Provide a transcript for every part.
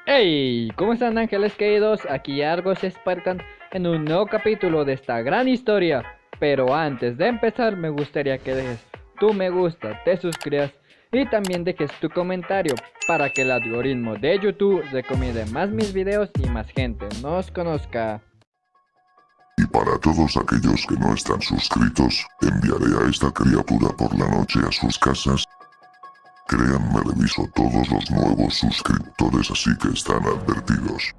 Hey, ¿cómo están ángeles queridos? Aquí Argos Spartan en un nuevo capítulo de esta gran historia. Pero antes de empezar me gustaría que dejes tu me gusta, te suscribas y también dejes tu comentario para que el algoritmo de YouTube recomiende más mis videos y más gente nos conozca. Y para todos aquellos que no están suscritos, enviaré a esta criatura por la noche a sus casas. Créanme, reviso todos los nuevos suscriptores, así que están advertidos.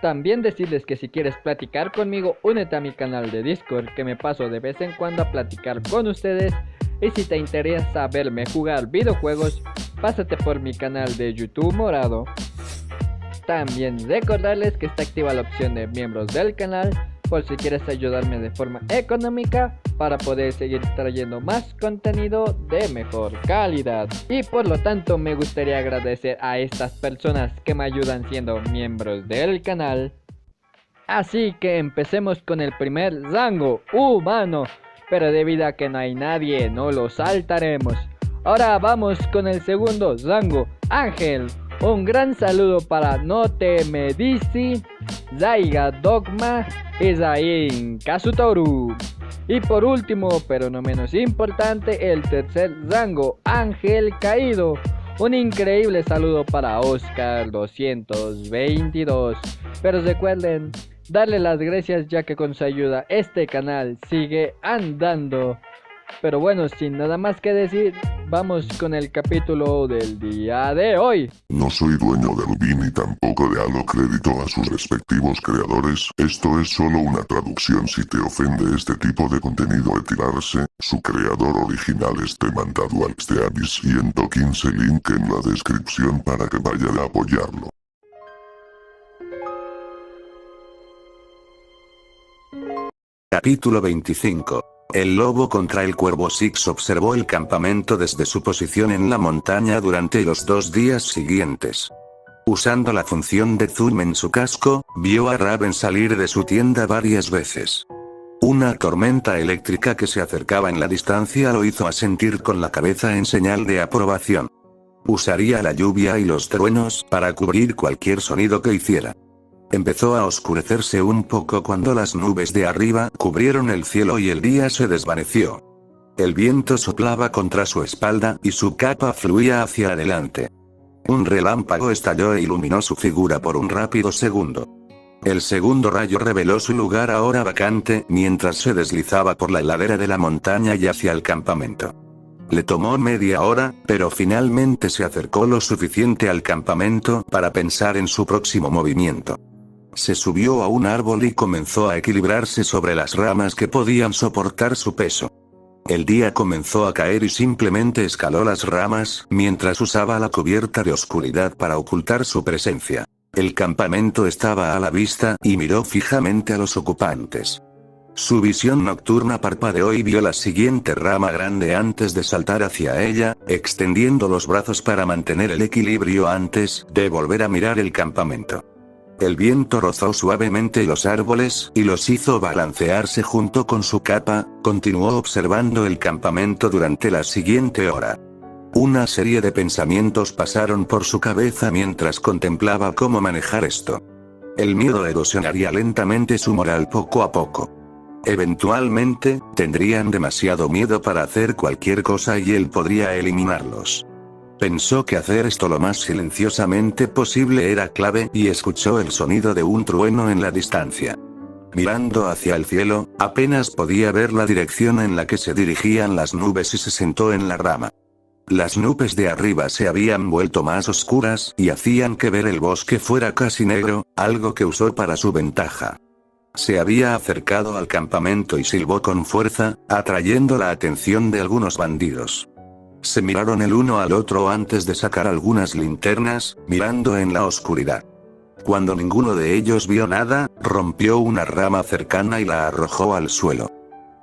También decirles que si quieres platicar conmigo, únete a mi canal de Discord, que me paso de vez en cuando a platicar con ustedes. Y si te interesa verme jugar videojuegos, pásate por mi canal de YouTube morado. También recordarles que está activa la opción de miembros del canal, por si quieres ayudarme de forma económica para poder seguir trayendo más contenido de mejor calidad. Y por lo tanto me gustaría agradecer a estas personas que me ayudan siendo miembros del canal. Así que empecemos con el primer rango, humano, pero debido a que no hay nadie, no lo saltaremos. Ahora vamos con el segundo rango, ángel. Un gran saludo para Note Medici, Zaiga Dogma y Zain Kazutoru. Y por último, pero no menos importante, el tercer rango, Ángel Caído. Un increíble saludo para Oscar 222. Pero recuerden darle las gracias, ya que con su ayuda este canal sigue andando. Pero bueno, sin nada más que decir, vamos con el capítulo del día de hoy. No soy dueño del BIN ni tampoco de Halo, crédito a sus respectivos creadores. Esto es solo una traducción. Si te ofende este tipo de contenido, retirarse. Su creador original es demandado al Steavis 115, link en la descripción para que vayan a apoyarlo. Capítulo 25. El lobo contra el cuervo. Six observó el campamento desde su posición en la montaña durante los 2 días siguientes. Usando la función de zoom en su casco, vio a Raven salir de su tienda varias veces. Una tormenta eléctrica que se acercaba en la distancia lo hizo asentir con la cabeza en señal de aprobación. Usaría la lluvia y los truenos para cubrir cualquier sonido que hiciera. Empezó a oscurecerse un poco cuando las nubes de arriba cubrieron el cielo y el día se desvaneció. El viento soplaba contra su espalda y su capa fluía hacia adelante. Un relámpago estalló e iluminó su figura por un rápido segundo. El segundo rayo reveló su lugar ahora vacante mientras se deslizaba por la ladera de la montaña y hacia el campamento. Le tomó media hora, pero finalmente se acercó lo suficiente al campamento para pensar en su próximo movimiento. Se subió a un árbol y comenzó a equilibrarse sobre las ramas que podían soportar su peso. El día comenzó a caer y simplemente escaló las ramas, mientras usaba la cubierta de oscuridad para ocultar su presencia. El campamento estaba a la vista y miró fijamente a los ocupantes. Su visión nocturna parpadeó y vio la siguiente rama grande antes de saltar hacia ella, extendiendo los brazos para mantener el equilibrio antes de volver a mirar el campamento. El viento rozó suavemente los árboles y los hizo balancearse junto con su capa. Continuó observando el campamento durante la siguiente hora. Una serie de pensamientos pasaron por su cabeza mientras contemplaba cómo manejar esto. El miedo erosionaría lentamente su moral poco a poco. Eventualmente, tendrían demasiado miedo para hacer cualquier cosa y él podría eliminarlos. Pensó que hacer esto lo más silenciosamente posible era clave y escuchó el sonido de un trueno en la distancia. Mirando hacia el cielo, apenas podía ver la dirección en la que se dirigían las nubes y se sentó en la rama. Las nubes de arriba se habían vuelto más oscuras y hacían que ver el bosque fuera casi negro, algo que usó para su ventaja. Se había acercado al campamento y silbó con fuerza, atrayendo la atención de algunos bandidos. Se miraron el uno al otro antes de sacar algunas linternas, mirando en la oscuridad. Cuando ninguno de ellos vio nada, rompió una rama cercana y la arrojó al suelo.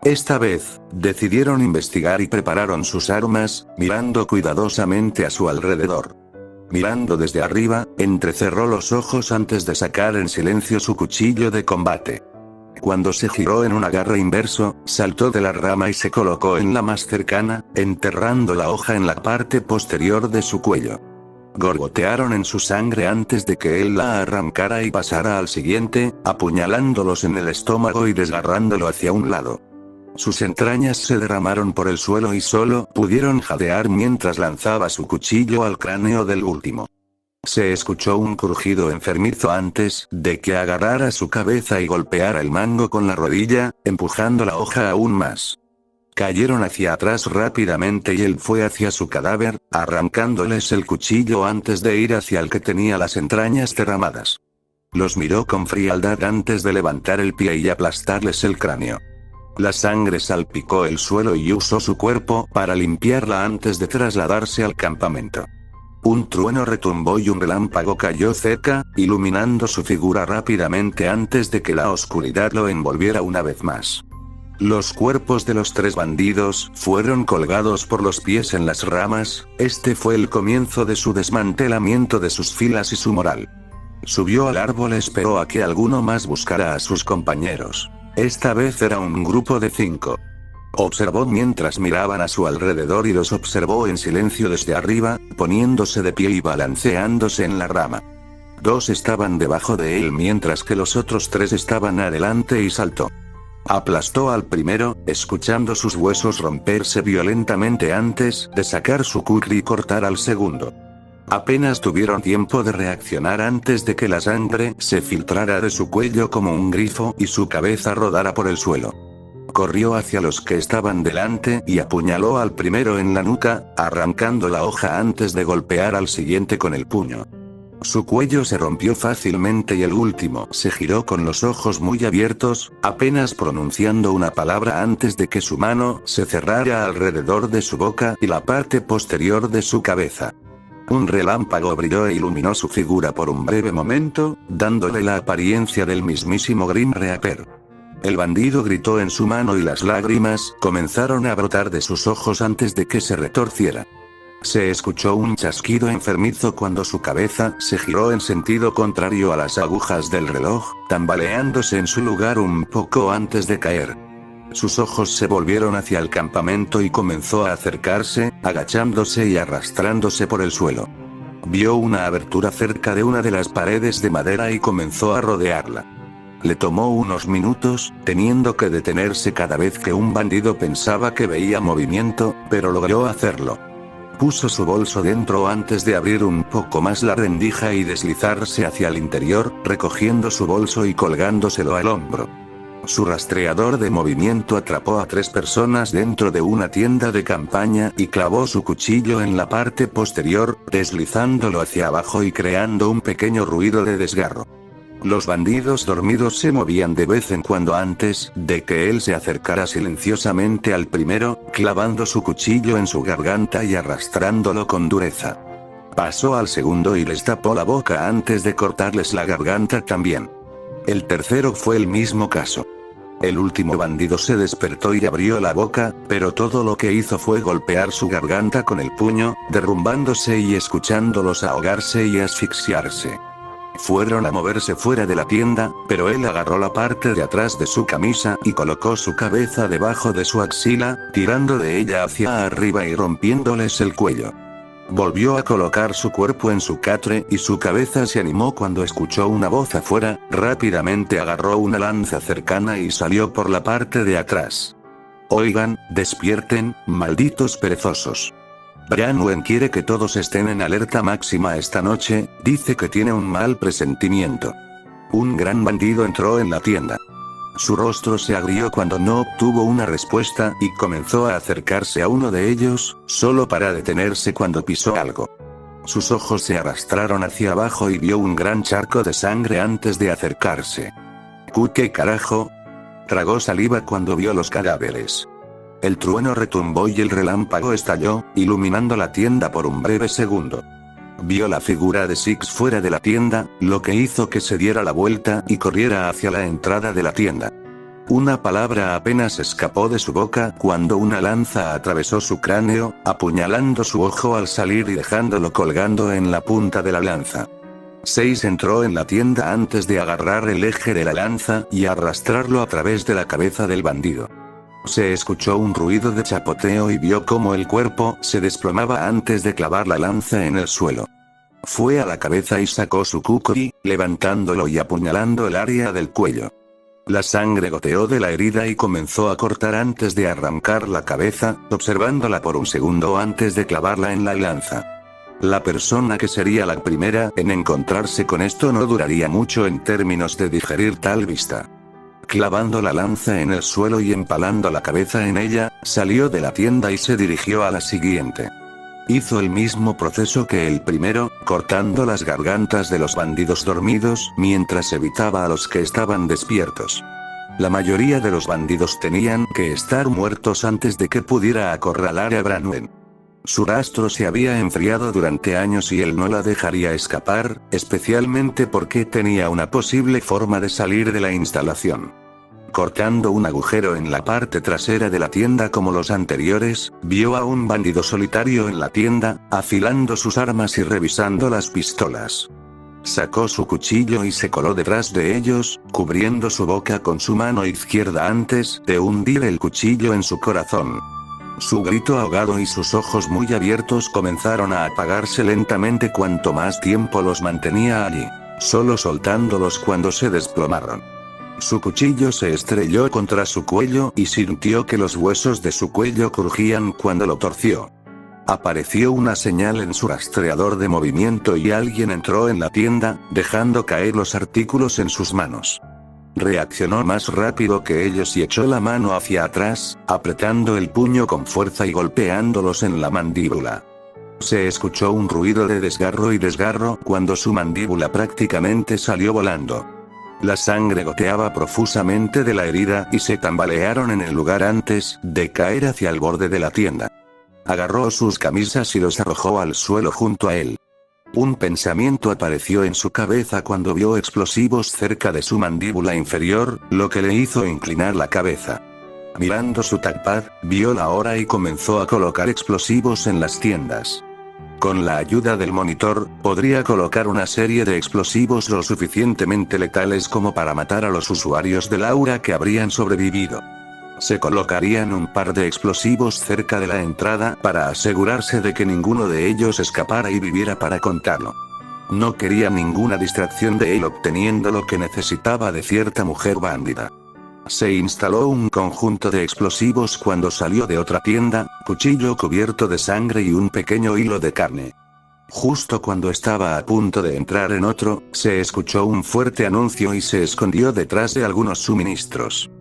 Esta vez, decidieron investigar y prepararon sus armas, mirando cuidadosamente a su alrededor. Mirando desde arriba, entrecerró los ojos antes de sacar en silencio su cuchillo de combate. Cuando se giró en un agarre inverso, saltó de la rama y se colocó en la más cercana, enterrando la hoja en la parte posterior de su cuello. gorgotearon en su sangre antes de que él la arrancara y pasara al siguiente, apuñalándolos en el estómago y desgarrándolo hacia un lado. Sus entrañas se derramaron por el suelo y solo pudieron jadear mientras lanzaba su cuchillo al cráneo del último. Se escuchó un crujido enfermizo antes de que agarrara su cabeza y golpeara el mango con la rodilla, empujando la hoja aún más. Cayeron hacia atrás rápidamente y él fue hacia su cadáver, arrancándoles el cuchillo antes de ir hacia el que tenía las entrañas derramadas. Los miró con frialdad antes de levantar el pie y aplastarles el cráneo. La sangre salpicó el suelo y usó su cuerpo para limpiarla antes de trasladarse al campamento. Un trueno retumbó y un relámpago cayó cerca, iluminando su figura rápidamente antes de que la oscuridad lo envolviera una vez más. Los cuerpos de los 3 bandidos fueron colgados por los pies en las ramas. Este fue el comienzo de su desmantelamiento de sus filas y su moral. Subió al árbol, esperó a que alguno más buscara a sus compañeros. Esta vez era un grupo de 5. Observó mientras miraban a su alrededor y los observó en silencio desde arriba, poniéndose de pie y balanceándose en la rama. 2 estaban debajo de él mientras que los otros 3 estaban adelante y saltó. Aplastó al primero, escuchando sus huesos romperse violentamente antes de sacar su kukri y cortar al segundo. Apenas tuvieron tiempo de reaccionar antes de que la sangre se filtrara de su cuello como un grifo y su cabeza rodara por el suelo. Corrió hacia los que estaban delante y apuñaló al primero en la nuca, arrancando la hoja antes de golpear al siguiente con el puño. Su cuello se rompió fácilmente y el último se giró con los ojos muy abiertos, apenas pronunciando una palabra antes de que su mano se cerrara alrededor de su boca y la parte posterior de su cabeza. Un relámpago brilló e iluminó su figura por un breve momento, dándole la apariencia del mismísimo Grim Reaper. El bandido gritó en su mano y las lágrimas comenzaron a brotar de sus ojos antes de que se retorciera. Se escuchó un chasquido enfermizo cuando su cabeza se giró en sentido contrario a las agujas del reloj, tambaleándose en su lugar un poco antes de caer. Sus ojos se volvieron hacia el campamento y comenzó a acercarse, agachándose y arrastrándose por el suelo. Vio una abertura cerca de una de las paredes de madera y comenzó a rodearla. Le tomó unos minutos, teniendo que detenerse cada vez que un bandido pensaba que veía movimiento, pero logró hacerlo. Puso su bolso dentro antes de abrir un poco más la rendija y deslizarse hacia el interior, recogiendo su bolso y colgándoselo al hombro. Su rastreador de movimiento atrapó a 3 personas dentro de una tienda de campaña y clavó su cuchillo en la parte posterior, deslizándolo hacia abajo y creando un pequeño ruido de desgarro. Los bandidos dormidos se movían de vez en cuando antes de que él se acercara silenciosamente al primero, clavando su cuchillo en su garganta y arrastrándolo con dureza. Pasó al segundo y les tapó la boca antes de cortarles la garganta también. El tercero fue el mismo caso. El último bandido se despertó y abrió la boca, pero todo lo que hizo fue golpear su garganta con el puño, derrumbándose y escuchándolos ahogarse y asfixiarse. Fueron a moverse fuera de la tienda, pero él agarró la parte de atrás de su camisa y colocó su cabeza debajo de su axila, tirando de ella hacia arriba y rompiéndoles el cuello. Volvió a colocar su cuerpo en su catre y su cabeza se animó cuando escuchó una voz afuera, rápidamente agarró una lanza cercana y salió por la parte de atrás. Oigan, despierten, malditos perezosos. Branwen quiere que todos estén en alerta máxima esta noche, dice que tiene un mal presentimiento. Un gran bandido entró en la tienda. Su rostro se agrió cuando no obtuvo una respuesta y comenzó a acercarse a uno de ellos, solo para detenerse cuando pisó algo. Sus ojos se arrastraron hacia abajo y vio un gran charco de sangre antes de acercarse. ¿Qué carajo? Tragó saliva cuando vio los cadáveres. El trueno retumbó y el relámpago estalló, iluminando la tienda por un breve segundo. Vio la figura de Six fuera de la tienda, lo que hizo que se diera la vuelta y corriera hacia la entrada de la tienda. Una palabra apenas escapó de su boca cuando una lanza atravesó su cráneo, apuñalando su ojo al salir y dejándolo colgando en la punta de la lanza. 6 entró en la tienda antes de agarrar el eje de la lanza y arrastrarlo a través de la cabeza del bandido. Se escuchó un ruido de chapoteo y vio cómo el cuerpo se desplomaba antes de clavar la lanza en el suelo. Fue a la cabeza y sacó su kukri, levantándolo y apuñalando el área del cuello. La sangre goteó de la herida y comenzó a cortar antes de arrancar la cabeza, observándola por un segundo antes de clavarla en la lanza. La persona que sería la primera en encontrarse con esto no duraría mucho en términos de digerir tal vista. Clavando la lanza en el suelo y empalando la cabeza en ella, salió de la tienda y se dirigió a la siguiente. Hizo el mismo proceso que el primero, cortando las gargantas de los bandidos dormidos mientras evitaba a los que estaban despiertos. La mayoría de los bandidos tenían que estar muertos antes de que pudiera acorralar a Branwen. Su rastro se había enfriado durante años y él no la dejaría escapar, especialmente porque tenía una posible forma de salir de la instalación. Cortando un agujero en la parte trasera de la tienda como los anteriores, vio a un bandido solitario en la tienda, afilando sus armas y revisando las pistolas. Sacó su cuchillo y se coló detrás de ellos, cubriendo su boca con su mano izquierda antes de hundir el cuchillo en su corazón. Su grito ahogado y sus ojos muy abiertos comenzaron a apagarse lentamente cuanto más tiempo los mantenía allí, solo soltándolos cuando se desplomaron. Su cuchillo se estrelló contra su cuello y sintió que los huesos de su cuello crujían cuando lo torció. Apareció una señal en su rastreador de movimiento y alguien entró en la tienda, dejando caer los artículos en sus manos. Reaccionó más rápido que ellos y echó la mano hacia atrás, apretando el puño con fuerza y golpeándolos en la mandíbula. Se escuchó un ruido de desgarro y desgarro cuando su mandíbula prácticamente salió volando. La sangre goteaba profusamente de la herida y se tambalearon en el lugar antes de caer hacia el borde de la tienda. Agarró sus camisas y los arrojó al suelo junto a él. Un pensamiento apareció en su cabeza cuando vio explosivos cerca de su mandíbula inferior, lo que le hizo inclinar la cabeza. Mirando su touchpad, vio la hora y comenzó a colocar explosivos en las tiendas. Con la ayuda del monitor, podría colocar una serie de explosivos lo suficientemente letales como para matar a los usuarios del aura que habrían sobrevivido. Se colocarían un par de explosivos cerca de la entrada para asegurarse de que ninguno de ellos escapara y viviera para contarlo. No quería ninguna distracción de él obteniendo lo que necesitaba de cierta mujer bandida. Se instaló un conjunto de explosivos cuando salió de otra tienda, cuchillo cubierto de sangre y un pequeño hilo de carne. Justo cuando estaba a punto de entrar en otro, se escuchó un fuerte anuncio y se escondió detrás de algunos suministros.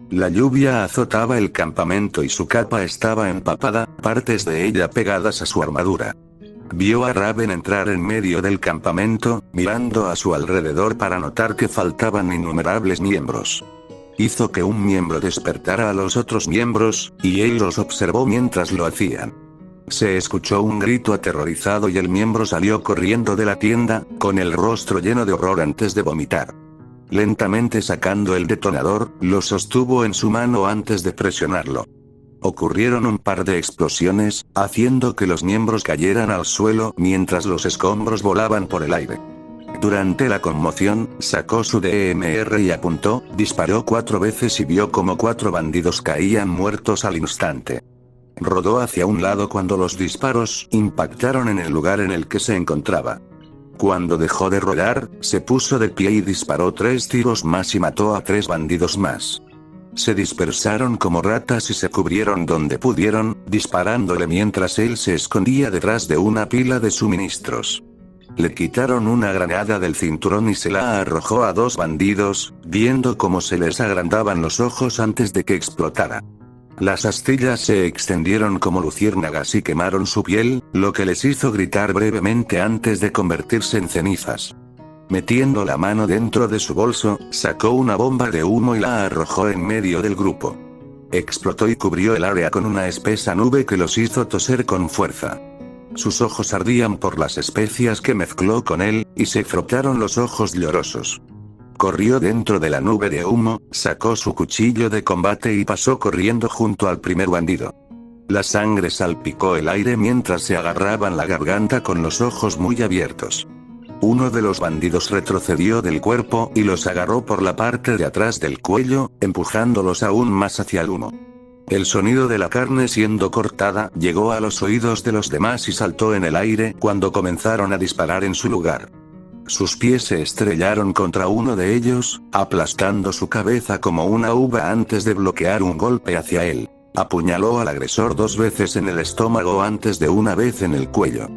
La lluvia azotaba el campamento y su capa estaba empapada, partes de ella pegadas a su armadura. Vio a Raven entrar en medio del campamento, mirando a su alrededor para notar que faltaban innumerables miembros. Hizo que un miembro despertara a los otros miembros, y él los observó mientras lo hacían. Se escuchó un grito aterrorizado y el miembro salió corriendo de la tienda, con el rostro lleno de horror antes de vomitar. Lentamente sacando el detonador, lo sostuvo en su mano antes de presionarlo. Ocurrieron un par de explosiones, haciendo que los miembros cayeran al suelo mientras los escombros volaban por el aire. Durante la conmoción, sacó su DMR y apuntó, disparó 4 veces y vio como 4 bandidos caían muertos al instante. Rodó hacia un lado cuando los disparos impactaron en el lugar en el que se encontraba. Cuando dejó de rodar, se puso de pie y disparó 3 tiros más y mató a 3 bandidos más. Se dispersaron como ratas y se cubrieron donde pudieron, disparándole mientras él se escondía detrás de una pila de suministros. Le quitaron una granada del cinturón y se la arrojó a 2 bandidos, viendo cómo se les agrandaban los ojos antes de que explotara. Las astillas se extendieron como luciérnagas y quemaron su piel, lo que les hizo gritar brevemente antes de convertirse en cenizas. Metiendo la mano dentro de su bolso, sacó una bomba de humo y la arrojó en medio del grupo. Explotó y cubrió el área con una espesa nube que los hizo toser con fuerza. Sus ojos ardían por las especias que mezcló con él, y se frotaron los ojos llorosos. Corrió dentro de la nube de humo, sacó su cuchillo de combate y pasó corriendo junto al primer bandido. La sangre salpicó el aire mientras se agarraban la garganta con los ojos muy abiertos. Uno de los bandidos retrocedió del cuerpo y los agarró por la parte de atrás del cuello, empujándolos aún más hacia el humo. El sonido de la carne siendo cortada llegó a los oídos de los demás y saltó en el aire cuando comenzaron a disparar en su lugar. Sus pies se estrellaron contra uno de ellos, aplastando su cabeza como una uva antes de bloquear un golpe hacia él. Apuñaló al agresor 2 veces en el estómago antes de una vez en el cuello.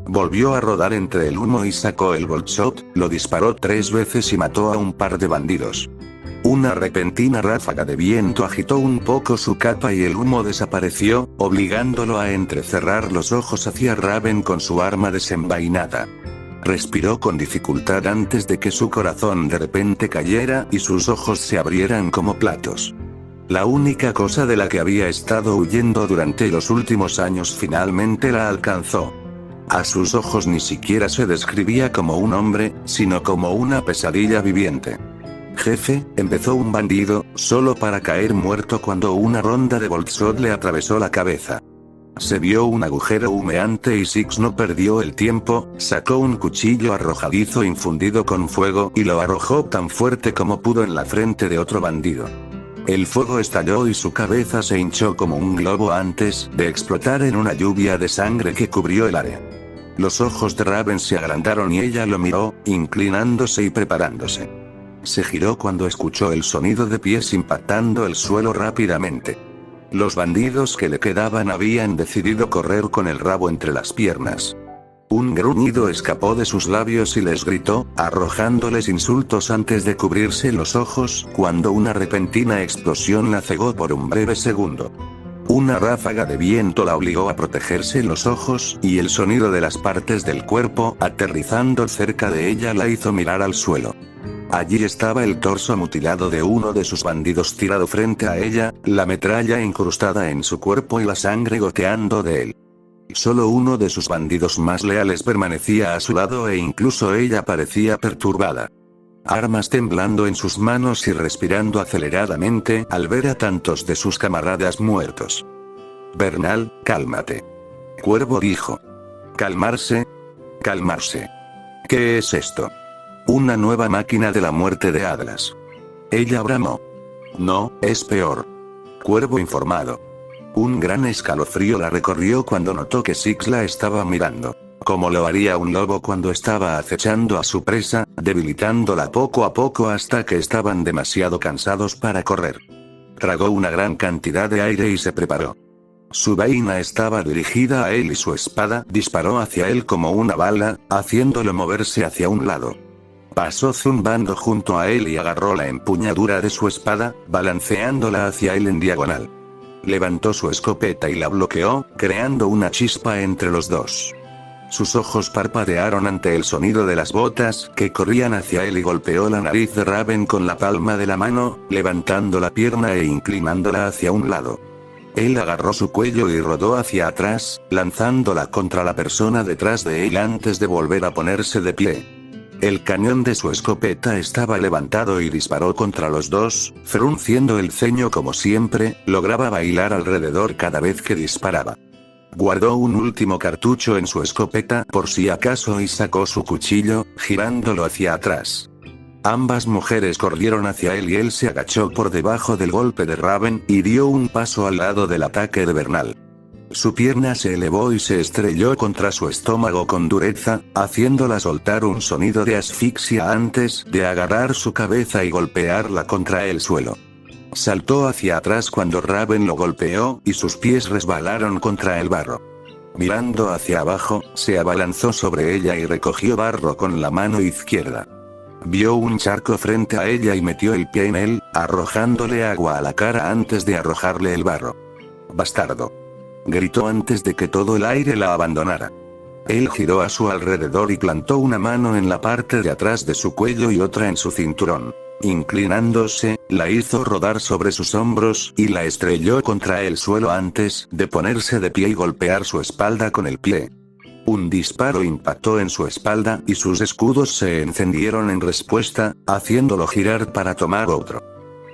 Volvió a rodar entre el humo y sacó el bolt shot, lo disparó 3 veces y mató a un par de bandidos. Una repentina ráfaga de viento agitó un poco su capa y el humo desapareció, obligándolo a entrecerrar los ojos hacia Raven con su arma desenvainada. Respiró con dificultad antes de que su corazón de repente cayera y sus ojos se abrieran como platos. La única cosa de la que había estado huyendo durante los últimos años finalmente la alcanzó. A sus ojos ni siquiera se describía como un hombre, sino como una pesadilla viviente. Jefe, empezó un bandido, solo para caer muerto cuando una ronda de bolt shot le atravesó la cabeza. Se vio un agujero humeante y Six no perdió el tiempo, sacó un cuchillo arrojadizo infundido con fuego y lo arrojó tan fuerte como pudo en la frente de otro bandido. El fuego estalló y su cabeza se hinchó como un globo antes de explotar en una lluvia de sangre que cubrió el área. Los ojos de Raven se agrandaron y ella lo miró, inclinándose y preparándose. Se giró cuando escuchó el sonido de pies impactando el suelo rápidamente. Los bandidos que le quedaban habían decidido correr con el rabo entre las piernas. Un gruñido escapó de sus labios y les gritó, arrojándoles insultos antes de cubrirse los ojos, cuando una repentina explosión la cegó por un breve segundo. Una ráfaga de viento la obligó a protegerse los ojos, y el sonido de las partes del cuerpo aterrizando cerca de ella la hizo mirar al suelo. Allí estaba el torso mutilado de uno de sus bandidos tirado frente a ella, la metralla incrustada en su cuerpo y la sangre goteando de él. Solo uno de sus bandidos más leales permanecía a su lado e incluso ella parecía perturbada. Armas temblando en sus manos y respirando aceleradamente al ver a tantos de sus camaradas muertos. Bernal, cálmate. Cuervo dijo. Calmarse. Calmarse. ¿Qué es esto? Una nueva máquina de la muerte de Atlas. Ella bramó. No, es peor. Cuervo informado. Un gran escalofrío la recorrió cuando notó que Six la estaba mirando, como lo haría un lobo cuando estaba acechando a su presa, debilitándola poco a poco hasta que estaban demasiado cansados para correr. Tragó una gran cantidad de aire y se preparó. Su vaina estaba dirigida a él y su espada disparó hacia él como una bala, haciéndolo moverse hacia un lado. Pasó zumbando junto a él y agarró la empuñadura de su espada, balanceándola hacia él en diagonal. Levantó su escopeta y la bloqueó, creando una chispa entre los dos. Sus ojos parpadearon ante el sonido de las botas que corrían hacia él y golpeó la nariz de Raven con la palma de la mano, levantando la pierna e inclinándola hacia un lado. Él agarró su cuello y rodó hacia atrás, lanzándola contra la persona detrás de él antes de volver a ponerse de pie. El cañón de su escopeta estaba levantado y disparó contra los dos, frunciendo el ceño como siempre, lograba bailar alrededor cada vez que disparaba. Guardó un último cartucho en su escopeta por si acaso y sacó su cuchillo, girándolo hacia atrás. Ambas mujeres corrieron hacia él y él se agachó por debajo del golpe de Raven y dio un paso al lado del ataque de Bernal. Su pierna se elevó y se estrelló contra su estómago con dureza, haciéndola soltar un sonido de asfixia antes de agarrar su cabeza y golpearla contra el suelo. Saltó hacia atrás cuando Raven lo golpeó y sus pies resbalaron contra el barro. Mirando hacia abajo, se abalanzó sobre ella y recogió barro con la mano izquierda. Vio un charco frente a ella y metió el pie en él, arrojándole agua a la cara antes de arrojarle el barro. «Bastardo», gritó antes de que todo el aire la abandonara. Él giró a su alrededor y plantó una mano en la parte de atrás de su cuello y otra en su cinturón. Inclinándose, la hizo rodar sobre sus hombros y la estrelló contra el suelo antes de ponerse de pie y golpear su espalda con el pie. Un disparo impactó en su espalda y sus escudos se encendieron en respuesta, haciéndolo girar para tomar otro.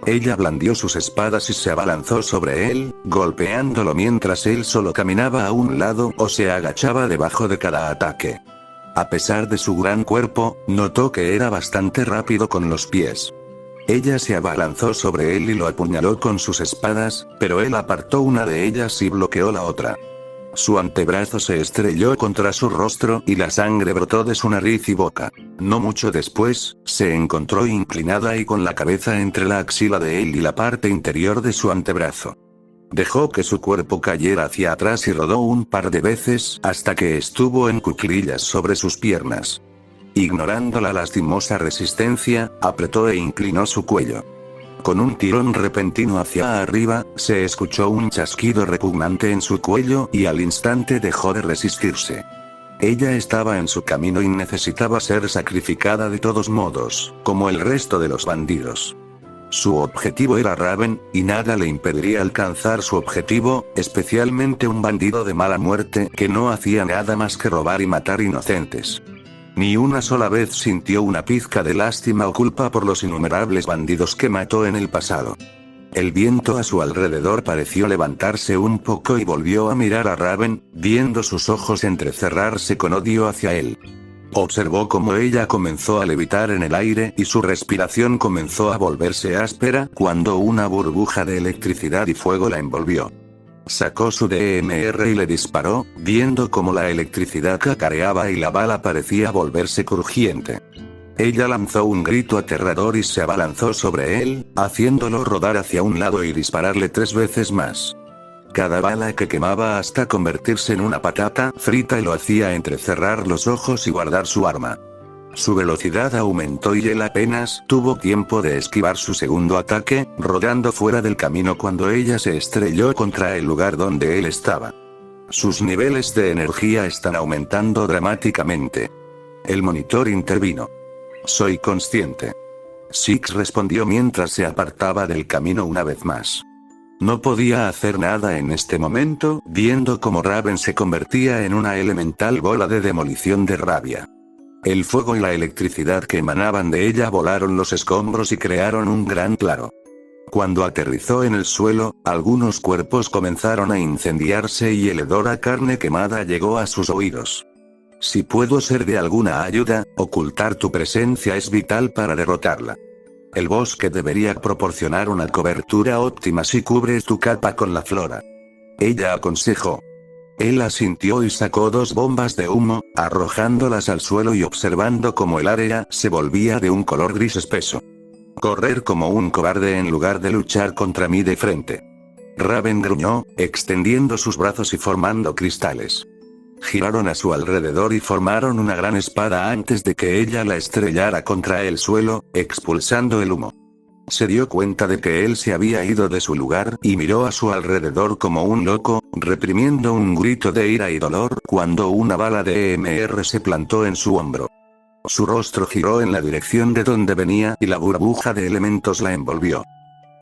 Ella blandió sus espadas y se abalanzó sobre él, golpeándolo mientras él solo caminaba a un lado o se agachaba debajo de cada ataque. A pesar de su gran cuerpo, notó que era bastante rápido con los pies. Ella se abalanzó sobre él y lo apuñaló con sus espadas, pero él apartó una de ellas y bloqueó la otra. Su antebrazo se estrelló contra su rostro y la sangre brotó de su nariz y boca. No mucho después, se encontró inclinada y con la cabeza entre la axila de él y la parte interior de su antebrazo. Dejó que su cuerpo cayera hacia atrás y rodó un par de veces hasta que estuvo en cuclillas sobre sus piernas. Ignorando la lastimosa resistencia, apretó e inclinó su cuello. Con un tirón repentino hacia arriba, se escuchó un chasquido repugnante en su cuello y al instante dejó de resistirse. Ella estaba en su camino y necesitaba ser sacrificada de todos modos, como el resto de los bandidos. Su objetivo era Raven, y nada le impediría alcanzar su objetivo, especialmente un bandido de mala muerte que no hacía nada más que robar y matar inocentes. Ni una sola vez sintió una pizca de lástima o culpa por los innumerables bandidos que mató en el pasado. El viento a su alrededor pareció levantarse un poco y volvió a mirar a Raven, viendo sus ojos entrecerrarse con odio hacia él. Observó cómo ella comenzó a levitar en el aire y su respiración comenzó a volverse áspera cuando una burbuja de electricidad y fuego la envolvió. Sacó su DMR y le disparó, viendo cómo la electricidad cacareaba y la bala parecía volverse crujiente. Ella lanzó un grito aterrador y se abalanzó sobre él, haciéndolo rodar hacia un lado y dispararle 3 veces más. Cada bala que quemaba hasta convertirse en una patata frita y lo hacía entrecerrar los ojos y guardar su arma. Su velocidad aumentó y él apenas tuvo tiempo de esquivar su segundo ataque, rodando fuera del camino cuando ella se estrelló contra el lugar donde él estaba. Sus niveles de energía están aumentando dramáticamente. El monitor intervino. Soy consciente. Six respondió mientras se apartaba del camino una vez más. No podía hacer nada en este momento, viendo cómo Raven se convertía en una elemental bola de demolición de rabia. El fuego y la electricidad que emanaban de ella volaron los escombros y crearon un gran claro. Cuando aterrizó en el suelo, algunos cuerpos comenzaron a incendiarse y el hedor a carne quemada llegó a sus oídos. Si puedo ser de alguna ayuda, ocultar tu presencia es vital para derrotarla. El bosque debería proporcionar una cobertura óptima si cubres tu capa con la flora. Ella aconsejó. Él asintió y sacó 2 bombas de humo, arrojándolas al suelo y observando cómo el área se volvía de un color gris espeso. Correr como un cobarde en lugar de luchar contra mí de frente. Raven gruñó, extendiendo sus brazos y formando cristales. Giraron a su alrededor y formaron una gran espada antes de que ella la estrellara contra el suelo, expulsando el humo. Se dio cuenta de que él se había ido de su lugar y miró a su alrededor como un loco, reprimiendo un grito de ira y dolor cuando una bala de EMR se plantó en su hombro. Su rostro giró en la dirección de donde venía y la burbuja de elementos la envolvió.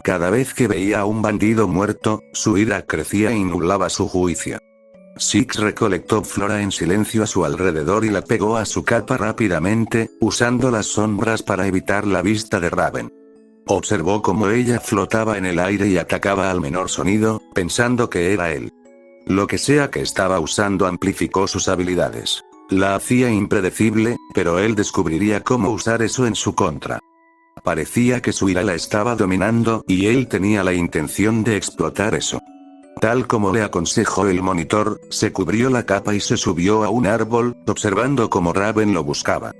Cada vez que veía a un bandido muerto, su ira crecía y nublaba su juicio. Six recolectó flora en silencio a su alrededor y la pegó a su capa rápidamente, usando las sombras para evitar la vista de Raven. Observó cómo ella flotaba en el aire y atacaba al menor sonido, pensando que era él. Lo que sea que estaba usando amplificó sus habilidades. La hacía impredecible, pero él descubriría cómo usar eso en su contra. Parecía que su ira la estaba dominando y él tenía la intención de explotar eso. Tal como le aconsejó el monitor, se cubrió la capa y se subió a un árbol, observando cómo Raven lo buscaba.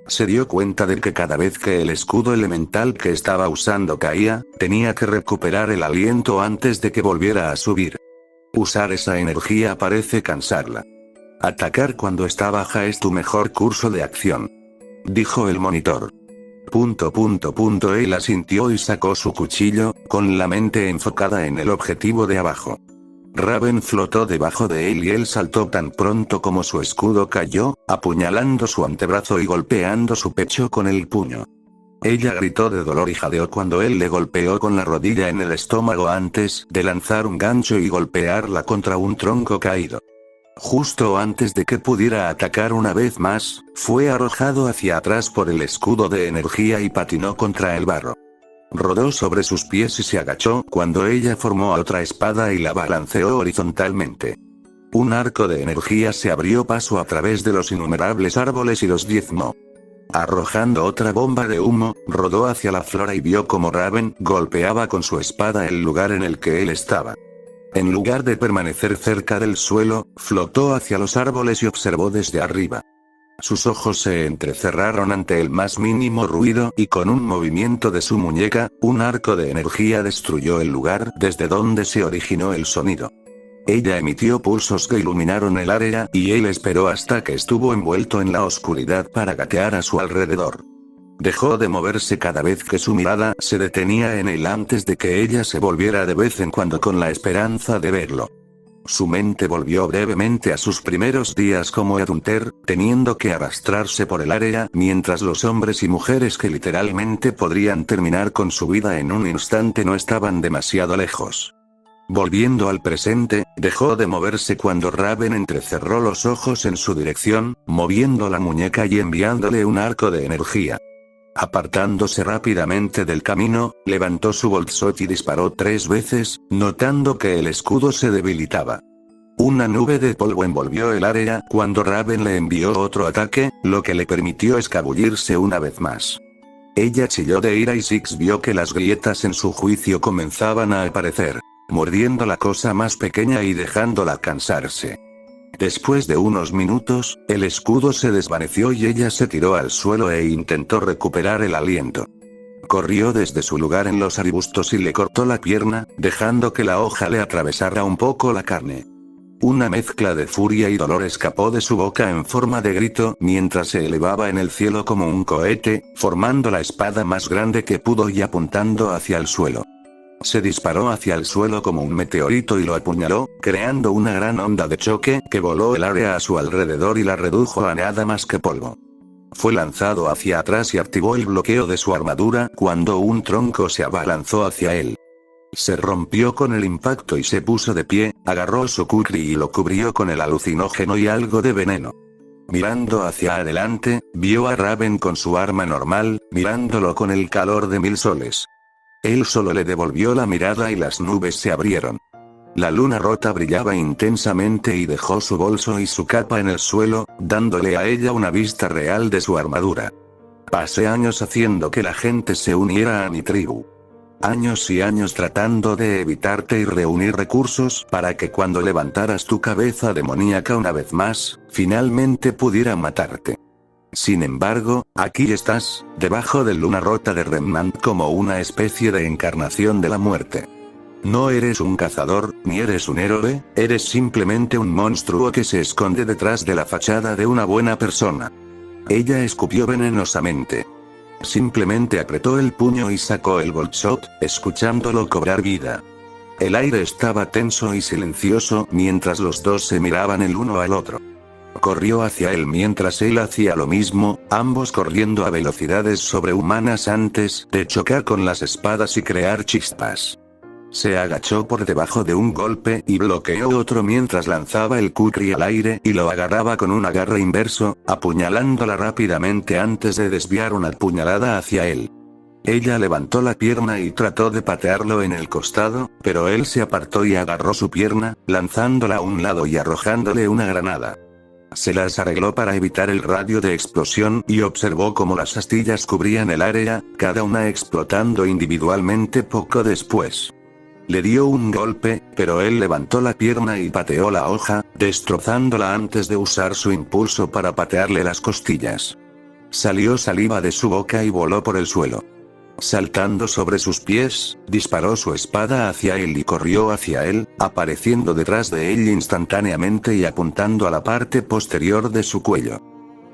Se dio cuenta de que cada vez que el escudo elemental que estaba usando caía, tenía que recuperar el aliento antes de que volviera a subir. Usar esa energía parece cansarla. Atacar cuando está baja es tu mejor curso de acción, dijo el monitor. Él asintió y sacó su cuchillo, con la mente enfocada en el objetivo de abajo. Raven flotó debajo de él y él saltó tan pronto como su escudo cayó, apuñalando su antebrazo y golpeando su pecho con el puño. Ella gritó de dolor y jadeó cuando él le golpeó con la rodilla en el estómago antes de lanzar un gancho y golpearla contra un tronco caído. Justo antes de que pudiera atacar una vez más, fue arrojado hacia atrás por el escudo de energía y patinó contra el barro. Rodó sobre sus pies y se agachó cuando ella formó otra espada y la balanceó horizontalmente. Un arco de energía se abrió paso a través de los innumerables árboles y los diezmó. Arrojando otra bomba de humo, rodó hacia la flora y vio como Raven golpeaba con su espada el lugar en el que él estaba. En lugar de permanecer cerca del suelo, flotó hacia los árboles y observó desde arriba. Sus ojos se entrecerraron ante el más mínimo ruido y con un movimiento de su muñeca, un arco de energía destruyó el lugar desde donde se originó el sonido. Ella emitió pulsos que iluminaron el área y él esperó hasta que estuvo envuelto en la oscuridad para gatear a su alrededor. Dejó de moverse cada vez que su mirada se detenía en él antes de que ella se volviera de vez en cuando con la esperanza de verlo. Su mente volvió brevemente a sus primeros días como Headhunter, teniendo que arrastrarse por el área mientras los hombres y mujeres que literalmente podrían terminar con su vida en un instante no estaban demasiado lejos. Volviendo al presente, dejó de moverse cuando Raven entrecerró los ojos en su dirección, moviendo la muñeca y enviándole un arco de energía. Apartándose rápidamente del camino, levantó su boltshot y disparó 3 veces, notando que el escudo se debilitaba. Una nube de polvo envolvió el área cuando Raven le envió otro ataque, lo que le permitió escabullirse una vez más. Ella chilló de ira y Six vio que las grietas en su juicio comenzaban a aparecer, mordiendo la cosa más pequeña y dejándola cansarse. Después de unos minutos, el escudo se desvaneció y ella se tiró al suelo e intentó recuperar el aliento. Corrió desde su lugar en los arbustos y le cortó la pierna, dejando que la hoja le atravesara un poco la carne. Una mezcla de furia y dolor escapó de su boca en forma de grito mientras se elevaba en el cielo como un cohete, formando la espada más grande que pudo y apuntando hacia el suelo. Se disparó hacia el suelo como un meteorito y lo apuñaló, creando una gran onda de choque que voló el área a su alrededor y la redujo a nada más que polvo. Fue lanzado hacia atrás y activó el bloqueo de su armadura cuando un tronco se abalanzó hacia él. Se rompió con el impacto y se puso de pie, agarró su kukri y lo cubrió con el alucinógeno y algo de veneno. Mirando hacia adelante, vio a Raven con su arma normal, mirándolo con el calor de 1000 soles. Él solo le devolvió la mirada y las nubes se abrieron. La luna rota brillaba intensamente y dejó su bolso y su capa en el suelo, dándole a ella una vista real de su armadura. Pasé años haciendo que la gente se uniera a mi tribu. Años y años tratando de evitarte y reunir recursos para que cuando levantaras tu cabeza demoníaca una vez más, finalmente pudiera matarte. Sin embargo, aquí estás, debajo de luna rota de Remnant como una especie de encarnación de la muerte. No eres un cazador, ni eres un héroe, eres simplemente un monstruo que se esconde detrás de la fachada de una buena persona. Ella escupió venenosamente. Simplemente apretó el puño y sacó el boltshot, escuchándolo cobrar vida. El aire estaba tenso y silencioso mientras los dos se miraban el uno al otro. Corrió hacia él mientras él hacía lo mismo, ambos corriendo a velocidades sobrehumanas antes de chocar con las espadas y crear chispas. Se agachó por debajo de un golpe y bloqueó otro mientras lanzaba el kukri al aire y lo agarraba con un agarre inverso, apuñalándola rápidamente antes de desviar una puñalada hacia él. Ella levantó la pierna y trató de patearlo en el costado, pero él se apartó y agarró su pierna, lanzándola a un lado y arrojándole una granada. Se las arregló para evitar el radio de explosión y observó cómo las astillas cubrían el área, cada una explotando individualmente poco después. Le dio un golpe, pero él levantó la pierna y pateó la hoja, destrozándola antes de usar su impulso para patearle las costillas. Salió saliva de su boca y voló por el suelo. Saltando sobre sus pies, disparó su espada hacia él y corrió hacia él, apareciendo detrás de él instantáneamente y apuntando a la parte posterior de su cuello.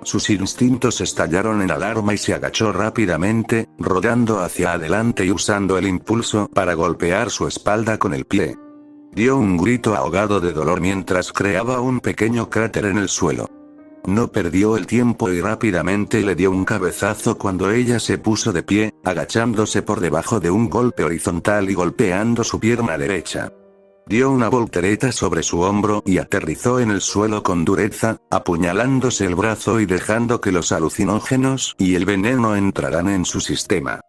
Sus instintos estallaron en alarma y se agachó rápidamente, rodando hacia adelante y usando el impulso para golpear su espalda con el pie. Dio un grito ahogado de dolor mientras creaba un pequeño cráter en el suelo. No perdió el tiempo y rápidamente le dio un cabezazo cuando ella se puso de pie, agachándose por debajo de un golpe horizontal y golpeando su pierna derecha. Dio una voltereta sobre su hombro y aterrizó en el suelo con dureza, apuñalándose el brazo y dejando que los alucinógenos y el veneno entraran en su sistema.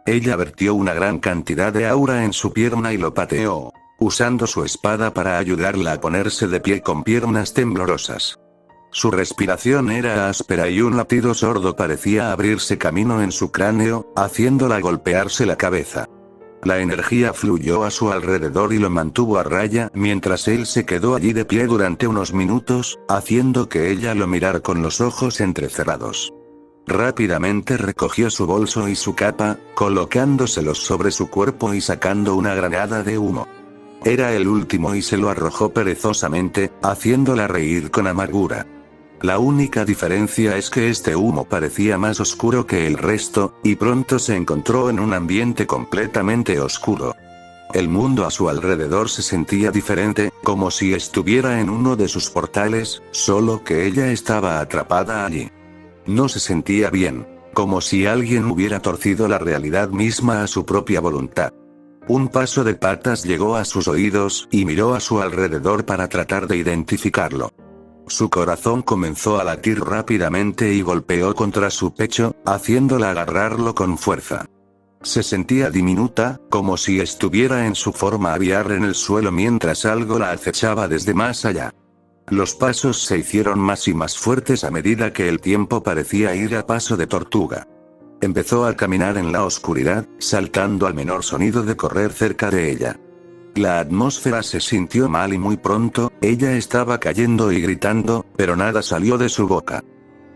Ella vertió una gran cantidad de aura en su pierna y lo pateó, usando su espada para ayudarla a ponerse de pie con piernas temblorosas. Su respiración era áspera y un latido sordo parecía abrirse camino en su cráneo, haciéndola golpearse la cabeza. La energía fluyó a su alrededor y lo mantuvo a raya mientras él se quedó allí de pie durante unos minutos, haciendo que ella lo mirara con los ojos entrecerrados. Rápidamente recogió su bolso y su capa, colocándoselos sobre su cuerpo y sacando una granada de humo. Era el último y se lo arrojó perezosamente, haciéndola reír con amargura. La única diferencia es que este humo parecía más oscuro que el resto, y pronto se encontró en un ambiente completamente oscuro. El mundo a su alrededor se sentía diferente, como si estuviera en uno de sus portales, solo que ella estaba atrapada allí. No se sentía bien, como si alguien hubiera torcido la realidad misma a su propia voluntad. Un paso de patas llegó a sus oídos, y miró a su alrededor para tratar de identificarlo. Su corazón comenzó a latir rápidamente y golpeó contra su pecho, haciéndola agarrarlo con fuerza. Se sentía diminuta, como si estuviera en su forma aviar en el suelo mientras algo la acechaba desde más allá. Los pasos se hicieron más y más fuertes a medida que el tiempo parecía ir a paso de tortuga. Empezó a caminar en la oscuridad, saltando al menor sonido de correr cerca de ella. La atmósfera se sintió mal y muy pronto, ella estaba cayendo y gritando, pero nada salió de su boca.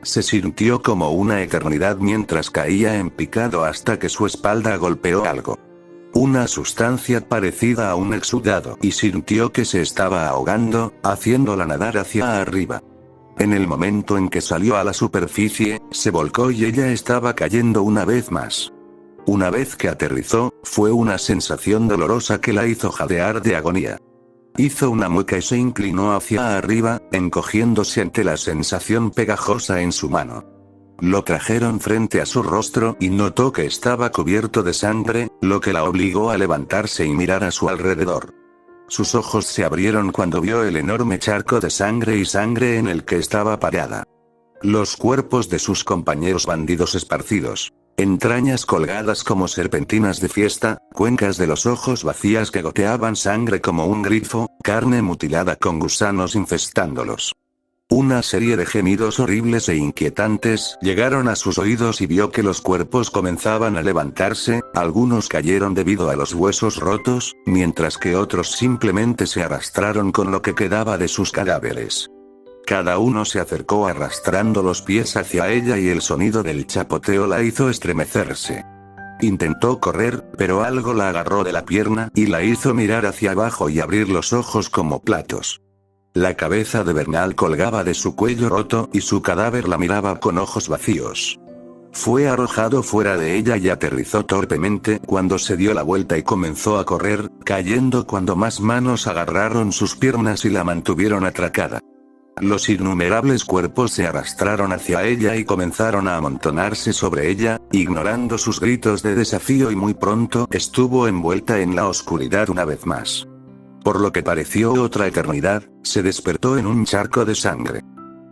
Se sintió como una eternidad mientras caía en picado hasta que su espalda golpeó algo. Una sustancia parecida a un exudado, y sintió que se estaba ahogando, haciéndola nadar hacia arriba. En el momento en que salió a la superficie, se volcó y ella estaba cayendo una vez más. Una vez que aterrizó, fue una sensación dolorosa que la hizo jadear de agonía. Hizo una mueca y se inclinó hacia arriba, encogiéndose ante la sensación pegajosa en su mano. Lo trajeron frente a su rostro y notó que estaba cubierto de sangre, lo que la obligó a levantarse y mirar a su alrededor. Sus ojos se abrieron cuando vio el enorme charco de sangre y sangre en el que estaba parada. Los cuerpos de sus compañeros bandidos esparcidos. Entrañas colgadas como serpentinas de fiesta, cuencas de los ojos vacías que goteaban sangre como un grifo, carne mutilada con gusanos infestándolos. Una serie de gemidos horribles e inquietantes llegaron a sus oídos y vio que los cuerpos comenzaban a levantarse, algunos cayeron debido a los huesos rotos, mientras que otros simplemente se arrastraron con lo que quedaba de sus cadáveres. Cada uno se acercó arrastrando los pies hacia ella y el sonido del chapoteo la hizo estremecerse. Intentó correr, pero algo la agarró de la pierna y la hizo mirar hacia abajo y abrir los ojos como platos. La cabeza de Bernal colgaba de su cuello roto y su cadáver la miraba con ojos vacíos. Fue arrojado fuera de ella y aterrizó torpemente cuando se dio la vuelta y comenzó a correr, cayendo cuando más manos agarraron sus piernas y la mantuvieron atracada. Los innumerables cuerpos se arrastraron hacia ella y comenzaron a amontonarse sobre ella, ignorando sus gritos de desafío y muy pronto estuvo envuelta en la oscuridad una vez más. Por lo que pareció otra eternidad, se despertó en un charco de sangre.